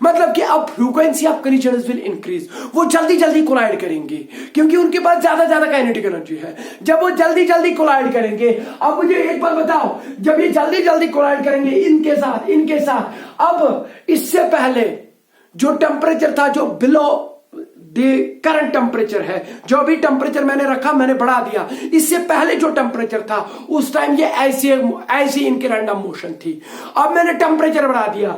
मतलब कि अब frequency of collision will increase, वो जल्दी कोलाइड करेंगे क्योंकि उनके पास ज्यादा काइनेटिक एनर्जी है। जब वो जल्दी कोलाइड करेंगे, अब मुझे एक बात बताओ, जब ये जल्दी कोलाइड करेंगे इनके साथ, अब इससे पहले जो टेम्परेचर था, जो बिलो करंट टेम्परेचर है, जो भी टेम्परेचर मैंने रखा मैंने बढ़ा दिया, इससे पहले जो टेम्परेचर था उस टाइम ये ऐसी इनकी रैंडम मोशन थी। अब मैंने टेम्परेचर बढ़ा दिया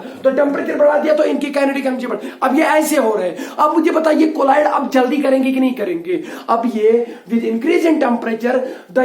तो इनकी काइनेटिक एनर्जी बढ़, अब ये ऐसे हो रहे हैं। अब मुझे बताइए कोलाइड अब जल्दी करेंगे कि नहीं करेंगे, अब ये with increase in temperature the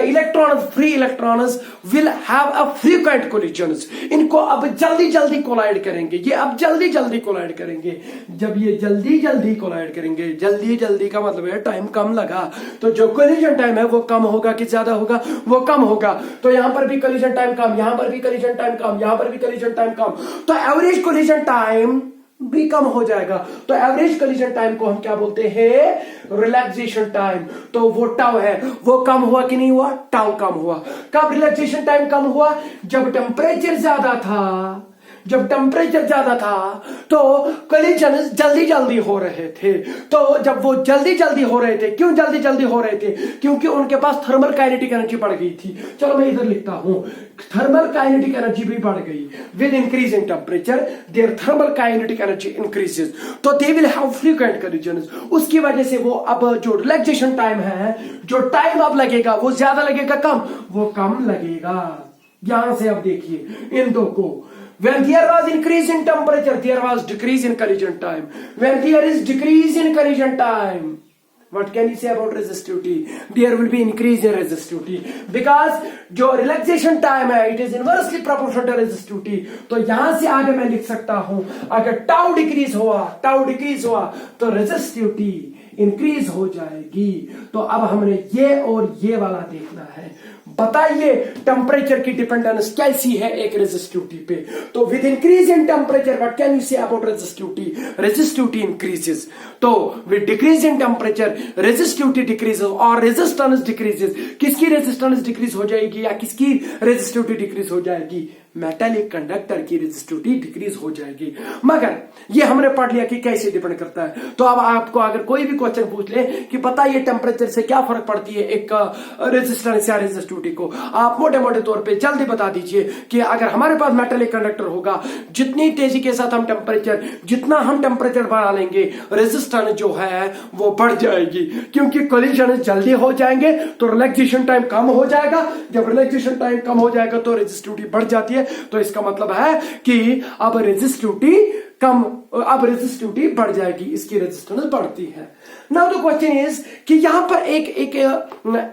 free electrons will have a frequent collisions, इनको अब जल्दी कोलाइड करेंगे, ये अब जल्दी कोलाइड करेंगे। जब ये जल्दी कोलाइड करेंगे, जल्दी का मतलब है टाइम कम लगा, तो जो कोलिजन टाइम है वो कम होगा कि ज्यादा होगा, वो कम होगा, तो यहां पर भी कोलिजन टाइम कम, यहां पर भी कोलिजन टाइम कम, यहां पर भी कोलिजन टाइम कम, तो एवरेज कोलिजन टाइम भी कम हो जाएगा। तो एवरेज कोलिजन टाइम को हम क्या बोलते हैं, रिलैक्सेशन टाइम। तो वो टाउ है, वो कम हुआ कि नहीं हुआ, टाउ कम हुआ। कब रिलैक्सेशन टाइम कम हुआ, जब टेम्परेचर ज्यादा था तो कोलिजन जल्दी हो रहे थे। तो जब वो जल्दी हो रहे थे, क्यों जल्दी हो रहे थे, क्योंकि उनके पास थर्मल काइनेटिक एनर्जी बढ़ गई थी। चलो मैं इधर लिखता हूं, थर्मल काइनेटिक एनर्जी भी बढ़ गई, with increase in temperature their thermal kinetic energy increases, तो they will have frequent collisions. उसकी वजह से वो अब जो रिलैक्सेशन टाइम है, जो टाइम अब लगेगा वो ज्यादा लगेगा, वो कम लगेगा। यहां से अब देखिए इन दो को, when there was increase in temperature there was decrease in collision time, when there is decrease in collision time, what can you say about resistivity, there will be increase in resistivity, because जो relaxation time है it is inversely proportional to resistivity। तो यहां से आगे मैं लिख सकता हूं, अगर टाउ डिक्रीज हुआ तो resistivity इंक्रीज हो जाएगी। तो अब हमने ये और ये वाला देखना है। बताइए टेम्परेचर की डिपेंडेंस कैसी है एक रेजिस्टिविटी पे। तो with increase in temperature what can you say about resistivity, resistivity increases. तो with decrease in temperature resistivity decrease और रेजिस्टेंस डिक्रीजेस, किसकी रेजिस्टेंस डिक्रीज हो जाएगी या किसकी रेजिस्टिविटी डिक्रीज हो जाएगी? मेटालिक कंडक्टर की रेजिस्टिविटी डिक्रीज हो जाएगी। मगर ये हमने पढ़ लिया कि कैसे डिपेंड करता है। तो अब आपको अगर कोई भी क्वेश्चन पूछ ले कि पता ये टेम्परेचर से क्या फर्क पड़ती है एक रेजिस्टेंस या रेजिस्टिविटी को, आप मोटे मोटे तौर पे जल्दी बता दीजिए कि अगर हमारे पास मेटालिक कंडक्टर होगा, जितनी तेजी के साथ हम जितना हम टेम्परेचर बढ़ा लेंगे, रेजिस्टेंस जो है वो बढ़ जाएगी, क्योंकि कोलिजन जल्दी हो जाएंगे तो रिलैक्सेशन टाइम कम हो जाएगा। जब रिलैक्सेशन टाइम कम हो जाएगा तो रेजिस्टिविटी बढ़ जाती है। तो इसका मतलब है कि अब रेजिस्टिविटी बढ़ जाएगी, इसकी रेजिस्टेंस बढ़ती है। नाउ द क्वेश्चन इज कि यहां पर एक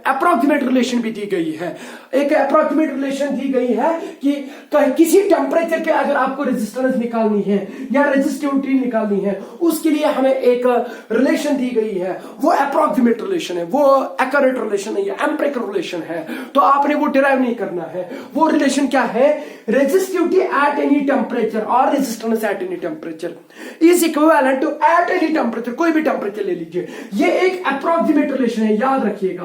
अप्रोक्सीमेट रिलेशन भी दी गई है। एक अप्रोक्सीमेट रिलेशन दी गई है कि किसी टेम्परेचर पे अगर आपको रेजिस्टेंस निकालनी है या रेजिस्टिविटी निकालनी है, उसके लिए हमें एक रिलेशन दी गई है। वो अप्रोक्सीमेट रिलेशन है, वो एक्यूरेट रिलेशन है, एम्पिरिकल रिलेशन है। तो आपने वो डिराइव नहीं करना है। वो रिलेशन क्या है? रेजिस्टिविटी एट एनी टेम्परेचर और resistance at any temperature is equivalent to at any temperature. कोई भी टेम्परेचर ले लीजिए, ये एक अप्रोक्सीमेट रिलेशन है, याद रखिएगा।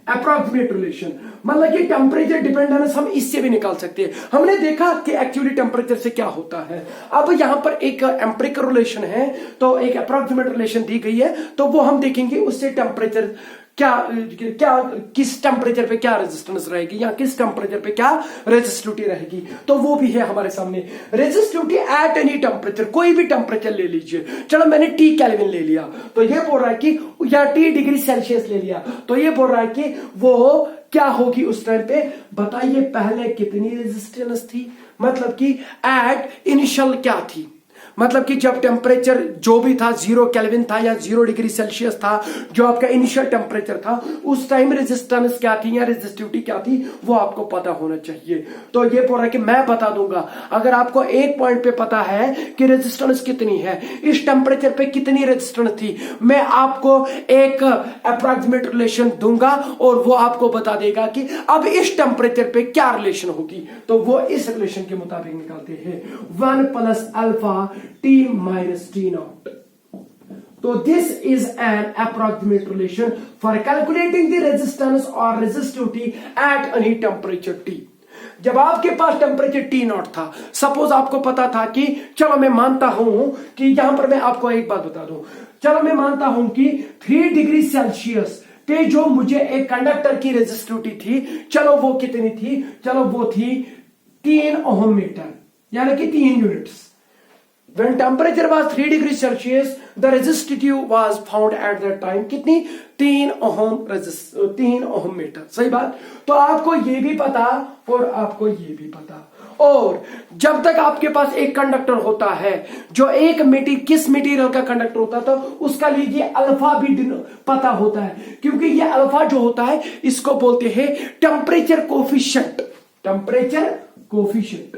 अप्रोक्सीमेट रिलेशन मतलब कि टेम्परेचर डिपेंडेंस हम इससे भी निकाल सकते हैं। हमने देखा कि एक्चुअली टेम्परेचर से क्या होता है। अब यहां पर एक एम्पिरिकल रिलेशन है, तो एक अप्रोक्सीमेट रिलेशन दी गई है, तो वो हम देखेंगे उससे टेम्परेचर क्या किस टेम्परेचर पे क्या रेजिस्टेंस रहेगी या किस टेम्परेचर पे क्या रेजिस्टिविटी रहेगी। तो वो भी है हमारे सामने। रेजिस्टिविटी एट एनी टेम्परेचर, कोई भी टेम्परेचर ले लीजिए। चलो मैंने T केल्विन ले लिया, तो ये बोल रहा है कि या T डिग्री सेल्सियस ले लिया, तो ये बोल रहा है कि वो क्या होगी उस टाइम पे। बताइए पहले कितनी रेजिस्टेंस थी, मतलब कि एट इनिशियल क्या थी, मतलब कि जब टेम्परेचर जो भी था 0 केल्विन था या 0 डिग्री सेल्सियस था, जो आपका इनिशियल टेम्परेचर था, उस टाइम रेजिस्टेंस क्या थी या रेजिस्टिविटी क्या थी, वो आपको पता होना चाहिए। तो ये बोल रहा है कि मैं बता दूंगा। अगर आपको एक पॉइंट पे पता है कि रेजिस्टेंस कितनी है, इस टेम्परेचर पे कितनी रेजिस्टेंस थी, मैं आपको एक अप्रोक्सीमेट रिलेशन दूंगा और वो आपको बता देगा कि अब इस टेम्परेचर पे क्या रिलेशन होगी। तो वो इस रिलेशन के मुताबिक निकालते हैं, 1 + alpha T minus T naught. So this is an approximate relation for calculating the resistance or resistivity at any temperature T. जब आपके पास टेम्परेचर T नॉट था, सपोज आपको पता था कि चलो मैं मानता हूं कि यहां पर मैं आपको एक बात बता दूं, चलो मैं मानता हूं कि 3 डिग्री सेल्सियस पे जो मुझे एक कंडक्टर की रेजिस्टिविटी थी, चलो वो कितनी थी, चलो वो थी 3 ओम मीटर, यानी कि 3 units. When temperature was 3 degree Celsius, the resistivity was found at that time कितनी? 3 ओम मीटर। सही बात। तो आपको ये भी पता और आपको ये भी पता। और जब तक आपके पास एक कंडक्टर होता है, जो एक किस मटेरियल का कंडक्टर होता था, उसका लीजिए अल्फा भी पता होता है, क्योंकि ये अल्फा जो होता है इसको बोलते हैं temperature coefficient. Temperature coefficient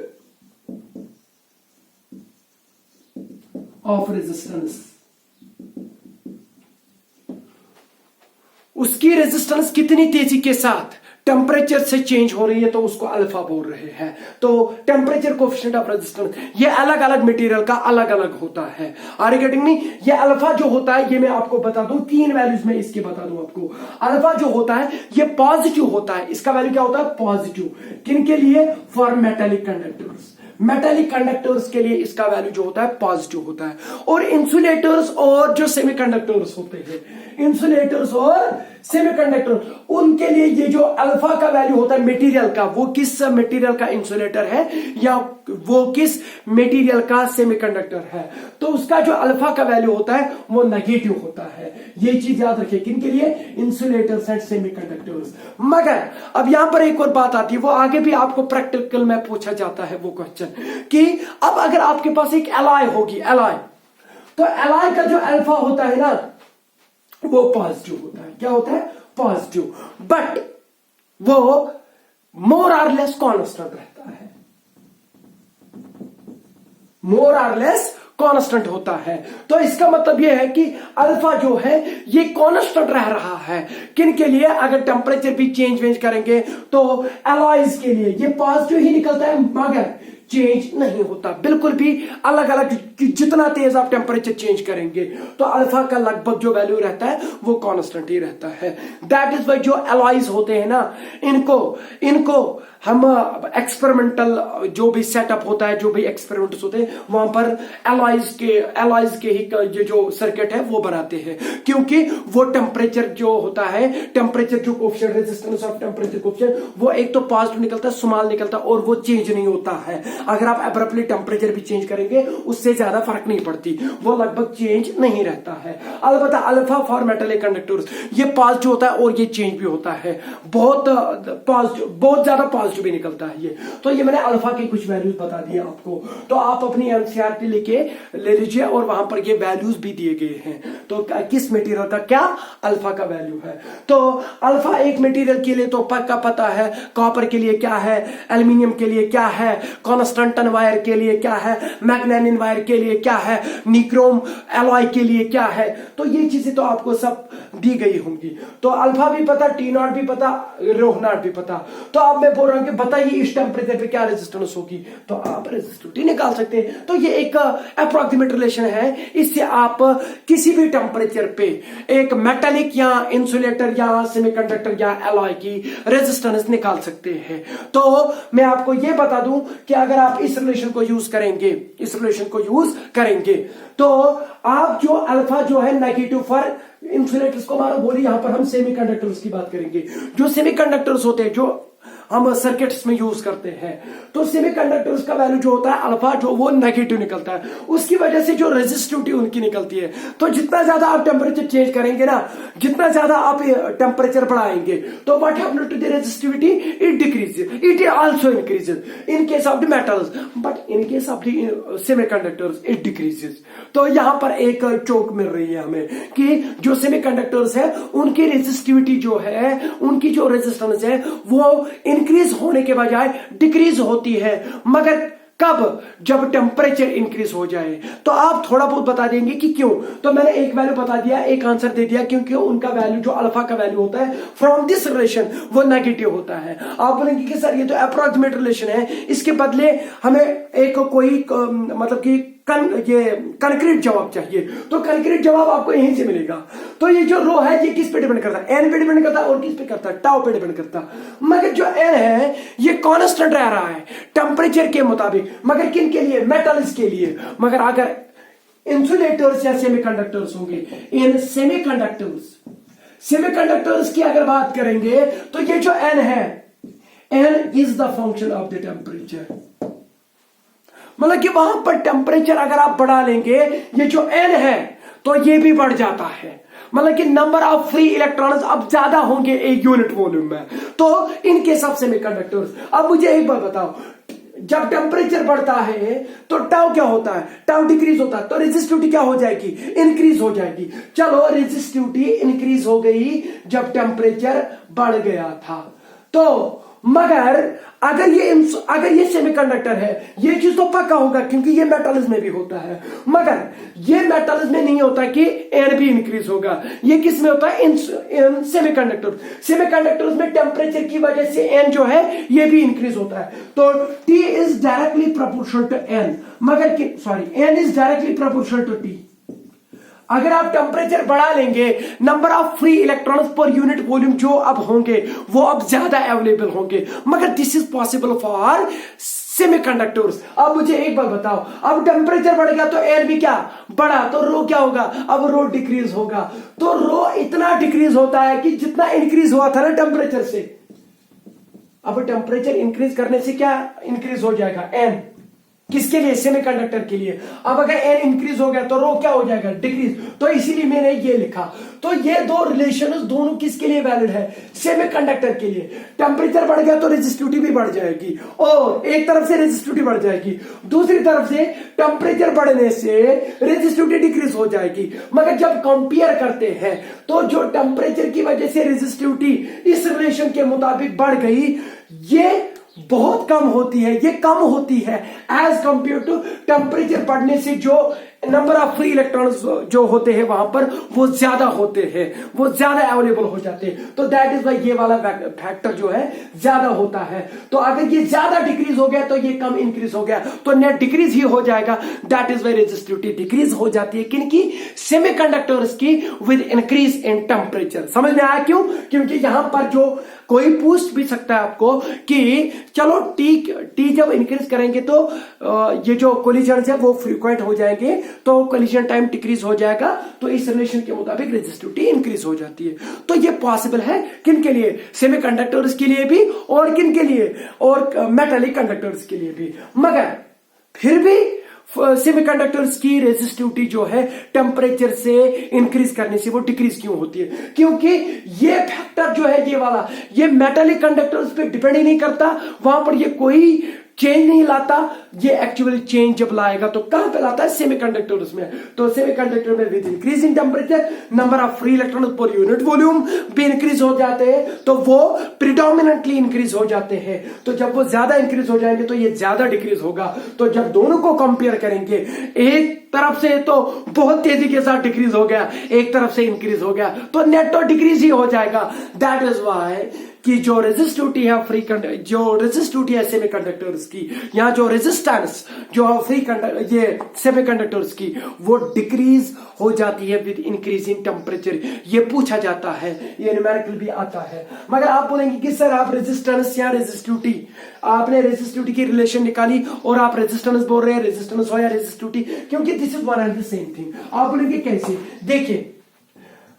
of resistance. उसकी रेजिस्टेंस कितनी तेजी के साथ टेम्परेचर से चेंज हो रही है, तो उसको अल्फा बोल रहे हैं। तो टेम्परेचर कोफिशिएंट ऑफ रेजिस्टेंस ये अलग अलग मटेरियल का अलग अलग होता है। Are you getting me? ये अल्फा जो होता है, ये मैं आपको बता दूं, 3 वैल्यूज में इसके बता दूं आपको। अल्फा जो होता है ये पॉजिटिव होता है, इसका वैल्यू क्या होता है? पॉजिटिव। किनके लिए? For metallic conductors. Metallic conductors के लिए इसका वैल्यू जो होता है पॉजिटिव होता है। और इंसुलेटर्स और जो सेमीकंडक्टर्स होते हैं, इंसुलेटर्स और सेमीकंडक्टर, उनके लिए ये जो अल्फा का वैल्यू होता है मटेरियल का, वो किस मटेरियल का इंसुलेटर है या वो किस मटेरियल का सेमीकंडक्टर है, तो उसका जो अल्फा का वैल्यू होता है वो नेगेटिव होता है। ये चीज याद रखिए, किनके लिए? Insulators and semiconductors. मगर अब यहां पर एक और बात आती है, वो आगे भी आपको प्रैक्टिकल में पूछा जाता है वो क्वेश्चन, कि अब अगर आपके पास एक एलॉय होगी, एलॉय, तो एलॉय का जो अल्फा होता है ना, वो पॉजिटिव होता है। क्या होता है? पॉजिटिव। बट वो मोर और लेस कांस्टेंट रहता है, मोर और लेस कांस्टेंट होता है। तो इसका मतलब यह है कि अल्फा जो है ये कांस्टेंट रह रहा है। किन के लिए? अगर टेम्परेचर भी चेंज करेंगे तो एलॉयज के लिए ये पॉजिटिव ही निकलता है, मगर चेंज नहीं होता बिल्कुल भी। अलग अलग जितना तेज आप टेम्परेचर चेंज करेंगे तो अल्फा का लगभग जो वैल्यू रहता है वो कांस्टेंट ही रहता है। दैट इज वाई जो एलॉयज होते हैं ना, इनको हम एक्सपेरिमेंटल जो भी सेटअप होता है, जो भी एक्सपेरिमेंट्स होते हैं वहां पर एलॉयज के ही ये जो सर्किट है वो बनाते हैं, क्योंकि वो टेम्परेचर जो होता है, टेम्परेचर जो coefficient, resistance of temperature coefficient, वो एक तो पॉजिटिव निकलता है, स्मॉल निकलता है और वो चेंज नहीं होता है। अगर आप एब्रप्टली टेम्परेचर भी चेंज करेंगे उससे ज्यादा फर्क नहीं पड़ती, वो लगभग चेंज नहीं रहता है। अलबत्ता अल्फा फॉर मेटालिक कंडक्टर्स ये पॉजिटिव होता है और ये चेंज भी होता है, बहुत ज्यादा पॉजिटिव भी निकलता है ये। तो ये मैंने अल्फा की कुछ वैल्यूज बता दिए आपको, तो आप अपनी एनसीईआरटी ले लीजिए और वहां पर ये वैल्यूज भी दिए गए हैं। तो किस मटेरियल का क्या अल्फा का वैल्यू है, तो अल्फा एक मटेरियल के लिए तो पक्का पता है, कॉपर के लिए क्या है, एल्यूमिनियम के लिए क्या है, कॉन्स्टेंटन वायर के लिए क्या है, मैग्नेनियन वायर के लिए क्या है, निक्रोम एलॉय के लिए क्या है। तो ये चीजें तो आपको सब दी गई होंगी। तो अल्फा भी पता, टी नॉट भी पता, रो नॉट भी पता। तो अब मैं बोल रहा हूं कि बताइए इस टेम्परेचर पे क्या रेजिस्टेंस होगी, तो आप रेजिस्टिविटी निकाल सकते हैं। तो ये एक अप्रोक्सीमेट रिलेशन है, इससे आप किसी भी टेम्परेचर पे एक मेटालिक या इंसुलेटर या सेमीकंडक्टर या एलॉय की रेजिस्टेंस निकाल सकते हैं। तो मैं आपको ये बता दूं कि अगर आप इस रिलेशन को यूज करेंगे तो आप जो अल्फा जो है नेगेटिव फॉर इंसुलेटर्स को मारो बोली, यहां पर हम सेमीकंडक्टर्स की बात करेंगे। जो सेमीकंडक्टर्स होते हैं जो हम सर्किट्स में यूज करते हैं, तो सेमीकंडक्टर्स का वैल्यू जो होता है अल्फा, जो वो नेगेटिव निकलता है, उसकी वजह से जो रेजिस्टिविटी उनकी निकलती है। तो जितना ज्यादा आप टेम्परेचर चेंज करेंगे ना, जितना ज्यादा आप टेम्परेचर बढ़ाएंगे, तो what happens to the resistivity, it decreases, it also increases in case of the metals, but in case of the semiconductors it decreases. तो यहां पर एक चौक मिल रही है हमें कि जो सेमीकंडक्टर्स है उनकी रेजिस्टिविटी जो है, उनकी जो रेजिस्टेंस है वो इंक्रीज होने के बजाय डिक्रीज होती है। मगर कब? जब टेम्परेचर इंक्रीज हो जाए। तो आप थोड़ा बहुत बता देंगे कि क्यों, तो मैंने एक वैल्यू बता दिया, एक आंसर दे दिया, क्योंकि उनका वैल्यू जो अल्फा का वैल्यू होता है फ्रॉम दिस रिलेशन वो नेगेटिव होता है। आप बोलेंगे कि सर ये तो अप्रोक्सीमेट रिलेशन है, इसके बदले हमें एक कोई मतलब कि ये कंक्रीट जवाब चाहिए, तो कंक्रीट जवाब आपको यहीं से मिलेगा। तो ये जो रो है ये किस पे डिपेंड करता है? एन पे डिपेंड करता है और किस पे करता है? टाउ पे डिपेंड करता है। मगर जो एन है ये कांस्टेंट रह रहा है टेम्परेचर के मुताबिक, मगर किन के लिए? मेटल्स के लिए। मगर अगर इंसुलेटर्स या सेमीकंडक्टर्स होंगे, इन सेमीकंडक्टर्स की अगर बात करेंगे तो ये जो एन है, n is the function of the temperature. मतलब कि वहां पर टेम्परेचर अगर आप बढ़ा लेंगे, ये जो एन है तो ये भी बढ़ जाता है, मतलब कि नंबर ऑफ फ्री इलेक्ट्रॉन्स अब ज्यादा होंगे एक यूनिट वॉल्यूम में। तो इन केस ऑफ सेमीकंडक्टर्स, अब मुझे एक बात बताओ, जब टेम्परेचर बढ़ता है तो टाउ क्या होता है? टाउ डिक्रीज होता है, तो रेजिस्टिविटी क्या हो जाएगी? इंक्रीज हो जाएगी। चलो रेजिस्टिविटी इंक्रीज हो गई जब टेम्परेचर बढ़ गया था। तो मगर अगर ये सेमीकंडक्टर है, ये चीज तो पक्का होगा क्योंकि ये मेटल्स में भी होता है, मगर ये मेटल्स में नहीं होता कि एन भी इंक्रीज होगा। ये किस में होता है? इन सेमीकंडक्टर्स में टेम्परेचर की वजह से एन जो है ये भी इंक्रीज होता है। तो T is directly proportional to n, मगर n is directly proportional to T। अगर आप टेम्परेचर बढ़ा लेंगे, number of free electrons per unit volume जो अब होंगे वो अब ज्यादा अवेलेबल होंगे, मगर this is possible for semiconductors. अब मुझे एक बात बताओ, अब टेम्परेचर बढ़ गया तो एन भी क्या बढ़ा, तो रो क्या होगा? अब रो डिक्रीज होगा। तो रो इतना डिक्रीज होता है कि जितना इंक्रीज हुआ था ना टेम्परेचर से, अब टेम्परेचर इंक्रीज करने से क्या इंक्रीज हो जाएगा? एन। किसके लिए? सेमीकंडक्टर के लिए। अब अगर एन इंक्रीज हो गया तो रो क्या हो जाएगा? डिक्रीज। तो इसीलिए मैंने ये लिखा। तो ये दो रिलेशन दोनों किसके लिए वैलिड है? सेमीकंडक्टर के लिए। टेम्परेचर बढ़ गया तो रेजिस्टिविटी भी बढ़ जाएगी, और एक तरफ से रेजिस्टिविटी बढ़ जाएगी, दूसरी तरफ से टेम्परेचर बढ़ने से रेजिस्टिविटी डिक्रीज हो जाएगी। मगर जब कंपेयर करते हैं तो जो टेम्परेचर की वजह से रेजिस्टिविटी इस रिलेशन के मुताबिक बढ़ गई, ये बहुत कम होती है, ये कम होती है एज कंपेयर टू टेम्परेचर बढ़ने से जो नंबर ऑफ फ्री इलेक्ट्रॉन्स जो होते हैं वहां पर वो ज्यादा होते हैं, वो ज्यादा अवेलेबल हो जाते हैं। तो दैट इज वाई ये वाला फैक्टर जो है ज्यादा होता है। तो अगर ये ज्यादा डिक्रीज हो गया तो ये कम इंक्रीज हो गया, तो नेट डिक्रीज ही हो जाएगा। That is why resistivity decrease हो जाती है किनकी? सेमीकंडक्टर्स की विद इंक्रीज इन टेम्परेचर। समझ में आया क्यों? क्योंकि यहां पर जो कोई पूछ भी सकता है आपको कि चलो टी जब इंक्रीज करेंगे तो ये जो कोलिजन है वो फ्रीक्वेंट हो जाएंगे, तो कोलिजन टाइम डिक्रीज हो जाएगा, तो इस रिलेशन के मुताबिक रेजिस्टिविटी इंक्रीज हो जाती है। तो ये पॉसिबल है किन के लिए? सेमीकंडक्टर्स के लिए भी, और किन के लिए? और मेटालिक कंडक्टर्स के लिए भी। मगर फिर भी सेमीकंडक्टर्स की रेजिस्टिविटी जो है टेम्परेचर से इंक्रीज करने से वो डिक्रीज क्यों होती है? क्योंकि ये फैक्टर जो है ये वाला, ये मेटालिक कंडक्टर्स पे डिपेंड ही नहीं करता, वहां पर ये कोई चेंज नहीं लाता। ये एक्चुअली चेंज जब लाएगा तो कहां पे लाता है? सेमीकंडक्टर्स में। तो सेमीकंडक्टर में with increase in temperature number of free electron per unit volume भी इंक्रीज हो जाते हैं, तो वो प्रिडोमिनेंटली इंक्रीज हो जाते हैं। तो जब वो ज्यादा इंक्रीज हो जाएंगे तो ये ज्यादा डिक्रीज होगा। तो जब दोनों को कंपेयर करेंगे, एक तरफ से तो बहुत तेजी के साथ डिक्रीज हो गया, एक तरफ से इंक्रीज हो गया, तो नेट तो डिक्रीज ही हो जाएगा। दैट इज वाई कि जो रेजिस्टिविटी है जो रेजिस्टिविटी है सेमीकंडक्टर्स की, या जो रेजिस्टेंस जो ये सेमीकंडक्टर्स की, वो डिक्रीज हो जाती है विद इंक्रीज इन टेम्परेचर। ये पूछा जाता है, ये न्यूमेरिकल भी आता है। मगर आप बोलेंगे कि सर आप रेजिस्टेंस या रेजिस्टिविटी, आपने रेजिस्टिविटी की रिलेशन निकाली और आप रेजिस्टेंस बोल रहे हैं, रेजिस्टेंस हो या रेजिस्टिविटी, क्योंकि this is one and the same thing. आप बोलेंगे कैसे? देखिए,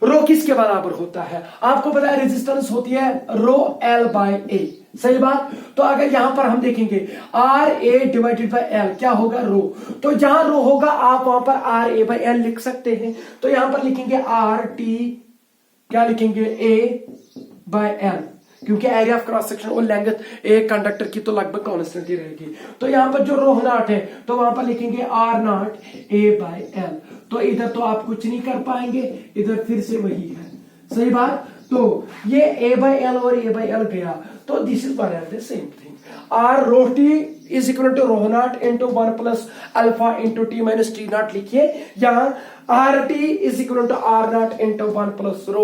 रो किसके बराबर होता है? आपको पता है रेजिस्टेंस होती है रो एल बाय ए, सही बात। तो अगर यहां पर हम देखेंगे R A divided by L, क्या होगा? रो। तो जहां रो होगा आप वहां पर आर ए बाय एल लिख सकते हैं। तो यहां पर लिखेंगे आर टी, क्या लिखेंगे? ए बाय एल, क्योंकि एरिया ऑफ क्रॉस सेक्शन और लेंथ एक कंडक्टर की तो लगभग कांस्टेंट ही रहेगी। तो यहां पर जो रो नॉट है तो वहां पर लिखेंगे R naught A by L. तो इधर तो आप कुछ नहीं कर पाएंगे, इधर फिर से वही है, सही बात। तो ये ए बाय एल और ए बाय एल गया, तो this is one and the same thing. R rho T is equal to rho naught into 1 plus alpha into T minus T naught लिखिए। यहां R T is equal to R naught into 1 plus rho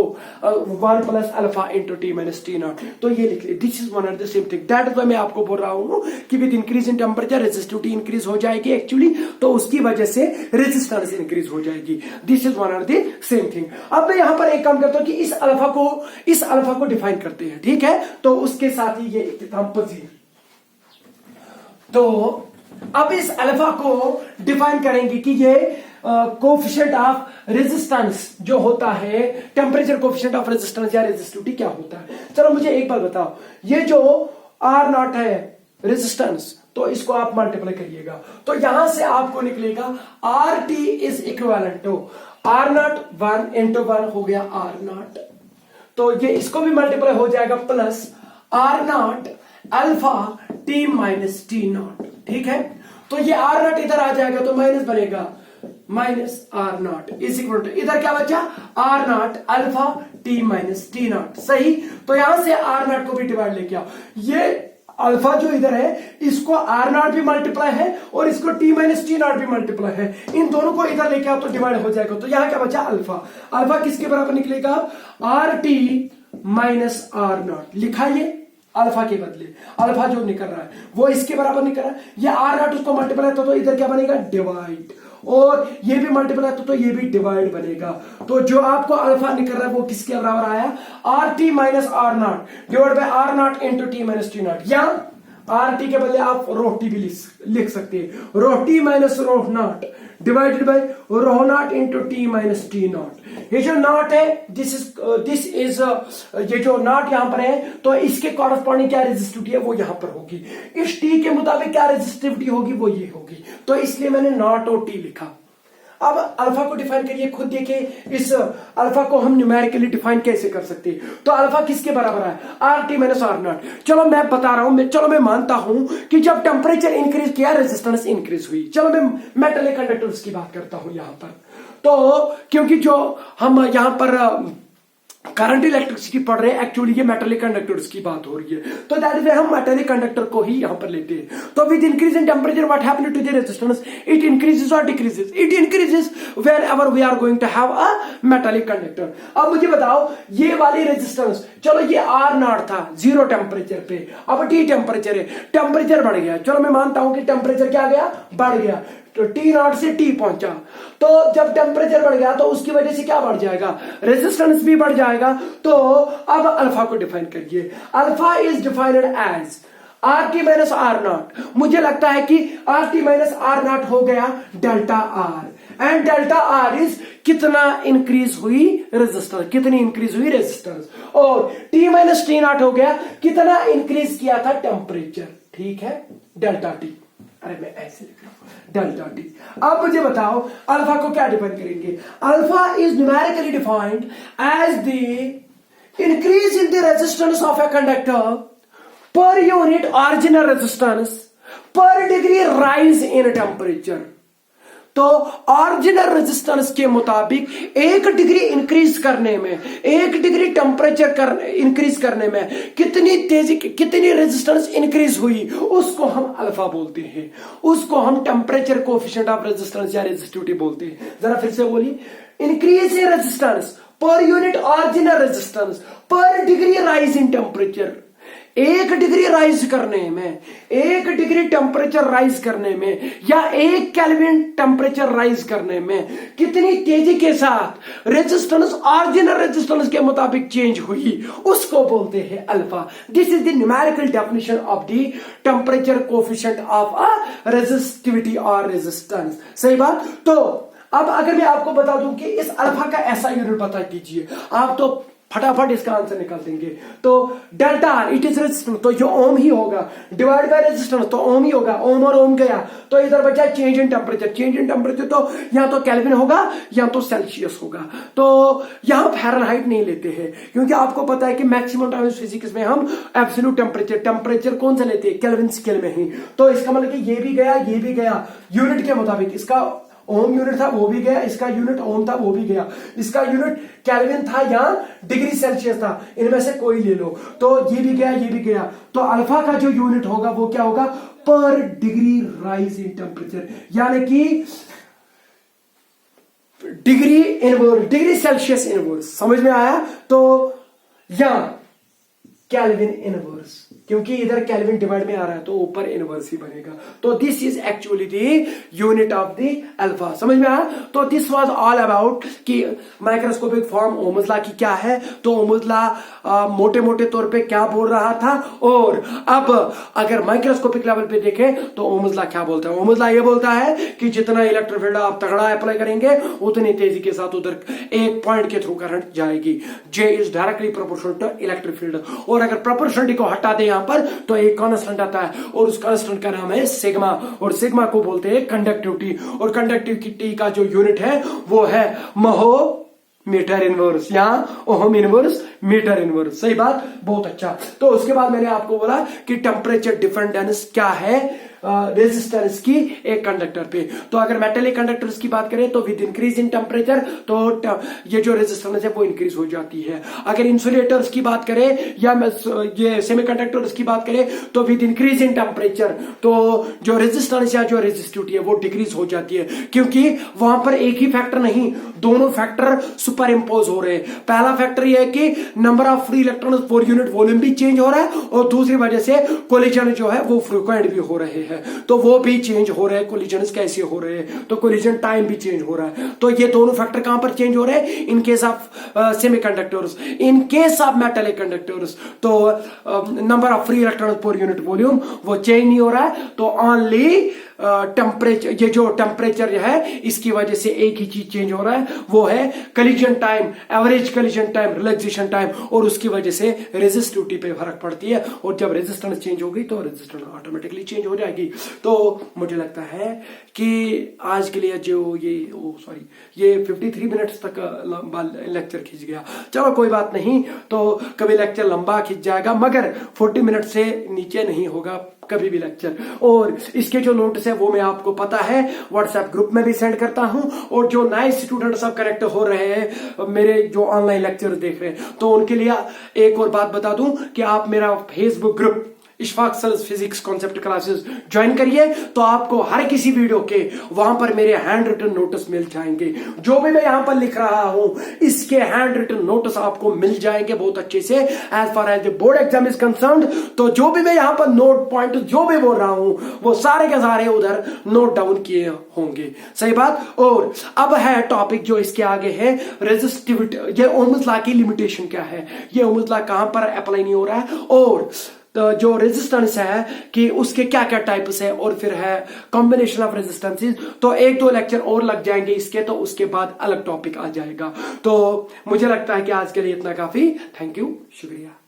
1 plus alpha into T minus T naught. तो ये लिख लिया, this is one and the same thing. That is why मैं आपको बोल रहा हूं कि with increase in temperature resistivity increase हो जाएगी एक्चुअली, तो उसकी वजह से रेजिस्टेंस इंक्रीज हो जाएगी। This is one and the same thing. अब मैं यहां पर एक काम करता हूं कि इस अल्फा को डिफाइन करते हैं, ठीक है? तो उसके साथ ही ये एग्जांपल है। तो अब इस अल्फा को डिफाइन करेंगे कि ये कोफिशिएंट ऑफ रेजिस्टेंस जो होता है, टेम्परेचर कोफिशिएंट ऑफ रेजिस्टेंस या रेजिस्टिविटी क्या होता है। चलो मुझे एक बात बताओ, ये जो आर नॉट है रेजिस्टेंस, तो इसको आप मल्टीप्लाई करिएगा, तो यहां से आपको निकलेगा R T is equivalent to R naught 1 into 1 हो गया आर नॉट। तो ये इसको भी मल्टीप्लाई हो जाएगा plus R naught alpha T minus T naught, ठीक है? तो ये आर नॉट इधर आ जाएगा तो माइनस बनेगा, minus R naught is equal to, इधर क्या बचा? R naught alpha T minus T naught, सही। तो यहां से आर नॉट को भी डिवाइड लेके आओ। ये अल्फा जो इधर है इसको आर नॉट भी मल्टीप्लाई है और इसको टी माइनस टी नॉट भी मल्टीप्लाई है, इन दोनों को इधर लेके आओ तो डिवाइड हो जाएगा। तो यहां क्या बचा? अल्फा। अल्फा किसके बराबर निकलेगा? R T minus R naught लिखा, ये अल्फा के बदले अल्फा जो निकल रहा है वो इसके बराबर निकल रहा है। ये आर नॉट उसको मल्टीप्लाई तो इधर क्या बनेगा? डिवाइड, और ये भी मल्टीप्लाई तो ये भी डिवाइड बनेगा। तो जो आपको अल्फा निकल रहा है वो किसके बराबर आया? R T minus R naught divide by R naught into T minus T naught, या आर टी के बदले आप रो टी भी लिख सकते हैं, rho T minus rho naught divided by rho naught into T minus T naught. ये जो नॉट है दिस इज ये जो नॉट यहां पर है तो इसके कॉरस्पॉन्डिंग क्या रेजिस्टिविटी है वो यहां पर होगी। इस टी के मुताबिक क्या रेजिस्टिविटी होगी वो ये होगी, तो इसलिए मैंने नॉट और टी लिखा। अब अल्फा को डिफाइन करिए, खुद देखिए इस अल्फा को हम न्यूमेरिकली डिफाइन कैसे कर सकते हैं। तो अल्फा किसके बराबर है? R T minus R naught. चलो मैं बता रहा हूं, चलो मैं मानता हूं कि जब टेम्परेचर इंक्रीज किया रेजिस्टेंस इंक्रीज हुई। चलो मैं मेटल कंडक्टर्स की बात करता हूं यहां पर। तो क्योंकि जो हम यहां पर करंट इलेक्ट्रिसिटी पढ़ रहे हैं, एक्चुअली ये मेटालिक कंडक्टर्स की बात हो रही है, तो दैट इज हम मेटालिक कंडक्टर को ही यहां पर लेते हैं। तो with increase in temperature what happens to the resistance, it increases और decreases, it increases whenever we are going to have a metallic conductor. अब मुझे बताओ ये वाली रेजिस्टेंस, चलो ये R0 था जीरो टेम्परेचर पे, अब T टेम्परेचर है, टेम्परेचर बढ़ गया, चलो मैं मानता हूं कि टेम्परेचर क्या गया, बढ़ गया, तो T0 से T पहुंचा, तो जब टेम्परेचर बढ़ गया तो उसकी वजह से क्या बढ़ जाएगा, रेजिस्टेंस भी बढ़ जाएगा। तो अब अल्फा को डिफाइन करिए, alpha is defined as RT minus R0। मुझे लगता है कि RT माइनस R0 हो गया delta R, and delta R is कितना इंक्रीज हुई रेजिस्टेंस, कितनी इंक्रीज हुई रेजिस्टेंस, और T माइनस T0 हो गया कितना इंक्रीज किया था टेम्परेचर, ठीक है, डेल्टा T। अरे मैं ऐसे लिख रहा हूं डेल्टा T। अब मुझे बताओ अल्फा को क्या डिफाइन करेंगे, alpha is numerically defined as the increase in the resistance of a conductor per unit original resistance per degree rise in temperature. तो ऑरिजिनल रेजिस्टेंस के मुताबिक 1 डिग्री इंक्रीज करने में, 1 डिग्री टेम्परेचर इंक्रीज करने में कितनी तेजी, कितनी रेजिस्टेंस इंक्रीज हुई, उसको हम अल्फा बोलते हैं, उसको हम टेम्परेचर कोएफिशिएंट ऑफ रेजिस्टेंस या रेजिस्टिविटी बोलते हैं। जरा फिर से बोलिए, increase in resistance per unit original resistance per degree rise in temperature, 1 degree rise करने में, 1 डिग्री टेम्परेचर राइज करने में, या 1 केल्विन टेम्परेचर राइज करने में कितनी तेजी के साथ रेजिस्टेंस ऑरिजिनल रेजिस्टेंस के मुताबिक चेंज हुई, उसको बोलते हैं alpha. This is the numerical definition of the temperature coefficient of a resistivity और रेजिस्टेंस। सही बात। तो अब अगर मैं आपको बता दूं कि इस अल्फा का ऐसा यूनिट बता दीजिए, आप तो फटाफट इसका आंसर निकाल देंगे। तो delta R it is resistance, तो ये ओम ही होगा, डिवाइड बाय रेजिस्टेंस तो ओम ही होगा, ओम और ओम गया, तो इधर बचा change in temperature, change in temperature तो या तो केल्विन होगा या तो सेल्सियस होगा। तो यहां फ़ारेनहाइट नहीं लेते हैं, क्योंकि आपको पता है कि मैक्सिमम टाइम फिजिक्स में हम एब्सोल्यूट टेम्परेचर कौन सा लेते हैं, केल्विन स्केल में ही। तो इसका मतलब कि ये भी गया यूनिट के मुताबिक, इसका ओम यूनिट था वो भी गया, इसका यूनिट ओम था वो भी गया, इसका यूनिट केल्विन था या डिग्री सेल्सियस था, इनमें से कोई ले लो, तो ये भी गया। तो अल्फा का जो यूनिट होगा वो क्या होगा, पर डिग्री राइज इन टेम्परेचर, यानी कि degree inverse, degree Celsius inverse, समझ में आया। तो या केल्विन इनवर्स, क्योंकि इधर केल्विन डिवाइड में आ रहा है तो ऊपर इनवर्स ही बनेगा। तो this is actually the unit of the alpha, समझ में आया। तो दिस वाज ऑल अबाउट कि माइक्रोस्कोपिक फॉर्म ओहम्स लॉ की क्या है, तो ओहम्स लॉ मोटे मोटे तौर पे क्या बोल रहा था, और अब अगर माइक्रोस्कोपिक लेवल पे देखें तो ओहम्स लॉ क्या बोलता है। ओहम्स लॉ ये बोलता है कि जितना इलेक्ट्रिक फील्ड आप तगड़ा अप्लाई करेंगे उतनी तेजी के साथ उधर एक पॉइंट के थ्रू करंट जाएगी। J is directly proportional to electric field, और अगर प्रोपोर्शनलिटी को हटा दे पर तो एक कांस्टेंट आता है, और उस कांस्टेंट का नाम है सिग्मा, और सिग्मा को बोलते हैं कंडक्टिविटी, और कंडक्टिविटी का जो यूनिट है वो है महो मीटर इनवर्स या ओहम इनवर्स मीटर इनवर्स। सही बात, बहुत अच्छा। तो उसके बाद मैंने आपको बोला कि टेम्परेचर डिपेंडेंस क्या है रेजिस्टेंस की एक कंडक्टर पे। तो अगर मेटालिक कंडक्टर्स की बात करें तो विद इंक्रीज इन टेम्परेचर तो ये जो रेजिस्टेंस है वो इंक्रीज हो जाती है। अगर इंसुलेटर्स की बात करें या ये सेमीकंडक्टर्स की बात करें तो विद इंक्रीज इन टेम्परेचर तो जो रेजिस्टेंस या जो रेजिस्टिविटी है वो डिक्रीज हो जाती है, क्योंकि वहां पर एक ही फैक्टर नहीं, दोनों फैक्टर सुपर इम्पोज हो रहे हैं। पहला फैक्टर यह है कि number of free electrons per unit volume भी चेंज हो रहा है, और दूसरी वजह से कोलिजन जो है वो फ्रीक्वेंट भी हो रहे हैं, तो वो भी चेंज हो रहे हैं। कोलिजन कैसे हो रहे हैं, तो कोलिजन टाइम भी चेंज हो रहा है। तो ये दोनों फैक्टर कहां पर चेंज हो रहे हैं, in case of semiconductors. In case of metallic conductors तो number of free electrons per unit volume वो चेंज नहीं हो रहा है, तो ओनली टेम्परेचर, ये जो टेम्परेचर है इसकी वजह से एक ही चीज चेंज हो रहा है, वो है collision time, average collision time, relaxation time, और उसकी वजह से रेजिस्टिविटी पे फर्क पड़ती है, और जब रेजिस्टेंस चेंज होगी तो रेजिस्टेंस ऑटोमेटिकली चेंज हो जाएगी। तो मुझे लगता है कि आज के लिए जो ये 53 मिनट्स तक लंबा लेक्चर खींच गया। चलो कोई बात नहीं, तो कभी लेक्चर लंबा खींच जाएगा, मगर 40 मिनट से नीचे नहीं होगा, कभी भी लेक्चर। और इसके जो नोट्स है वो मैं आपको पता है व्हाट्सएप ग्रुप में भी सेंड करता हूं, और जो नए स्टूडेंट सब कनेक्ट हो रहे हैं मेरे जो ऑनलाइन लेक्चर देख रहे हैं, तो उनके लिए एक और बात बता दूं कि आप मेरा फेसबुक ग्रुप इशफाक सल्स फिजिक्स कॉन्सेप्ट क्लासेस ज्वाइन करिए, तो आपको हर किसी वीडियो के वहां पर मेरे हैंड रिटन नोट्स मिल जाएंगे। जो भी मैं यहां पर लिख रहा हूं इसके हैंड रिटन नोट्स आपको मिल जाएंगे बहुत अच्छे से as far as the board exam is concerned. तो जो भी मैं यहां पर नोट पॉइंट जो भी बोल रहा हूं वो सारे के सारे उधर नोट डाउन किए होंगे। सही बात। और अब है टॉपिक जो इसके आगे है रेजिस्टिविटी। ये ओम्स लॉ की लिमिटेशन क्या है, ये ओम्स लॉ कहां पर अप्लाई नहीं हो रहा है, और तो जो रेजिस्टेंस है कि उसके क्या क्या टाइप्स है, और फिर है कॉम्बिनेशन ऑफ रेजिस्टेंसेस। तो एक दो लेक्चर और लग जाएंगे इसके, तो उसके बाद अलग टॉपिक आ जाएगा। तो मुझे लगता है कि आज के लिए इतना काफी। थैंक यू, शुक्रिया।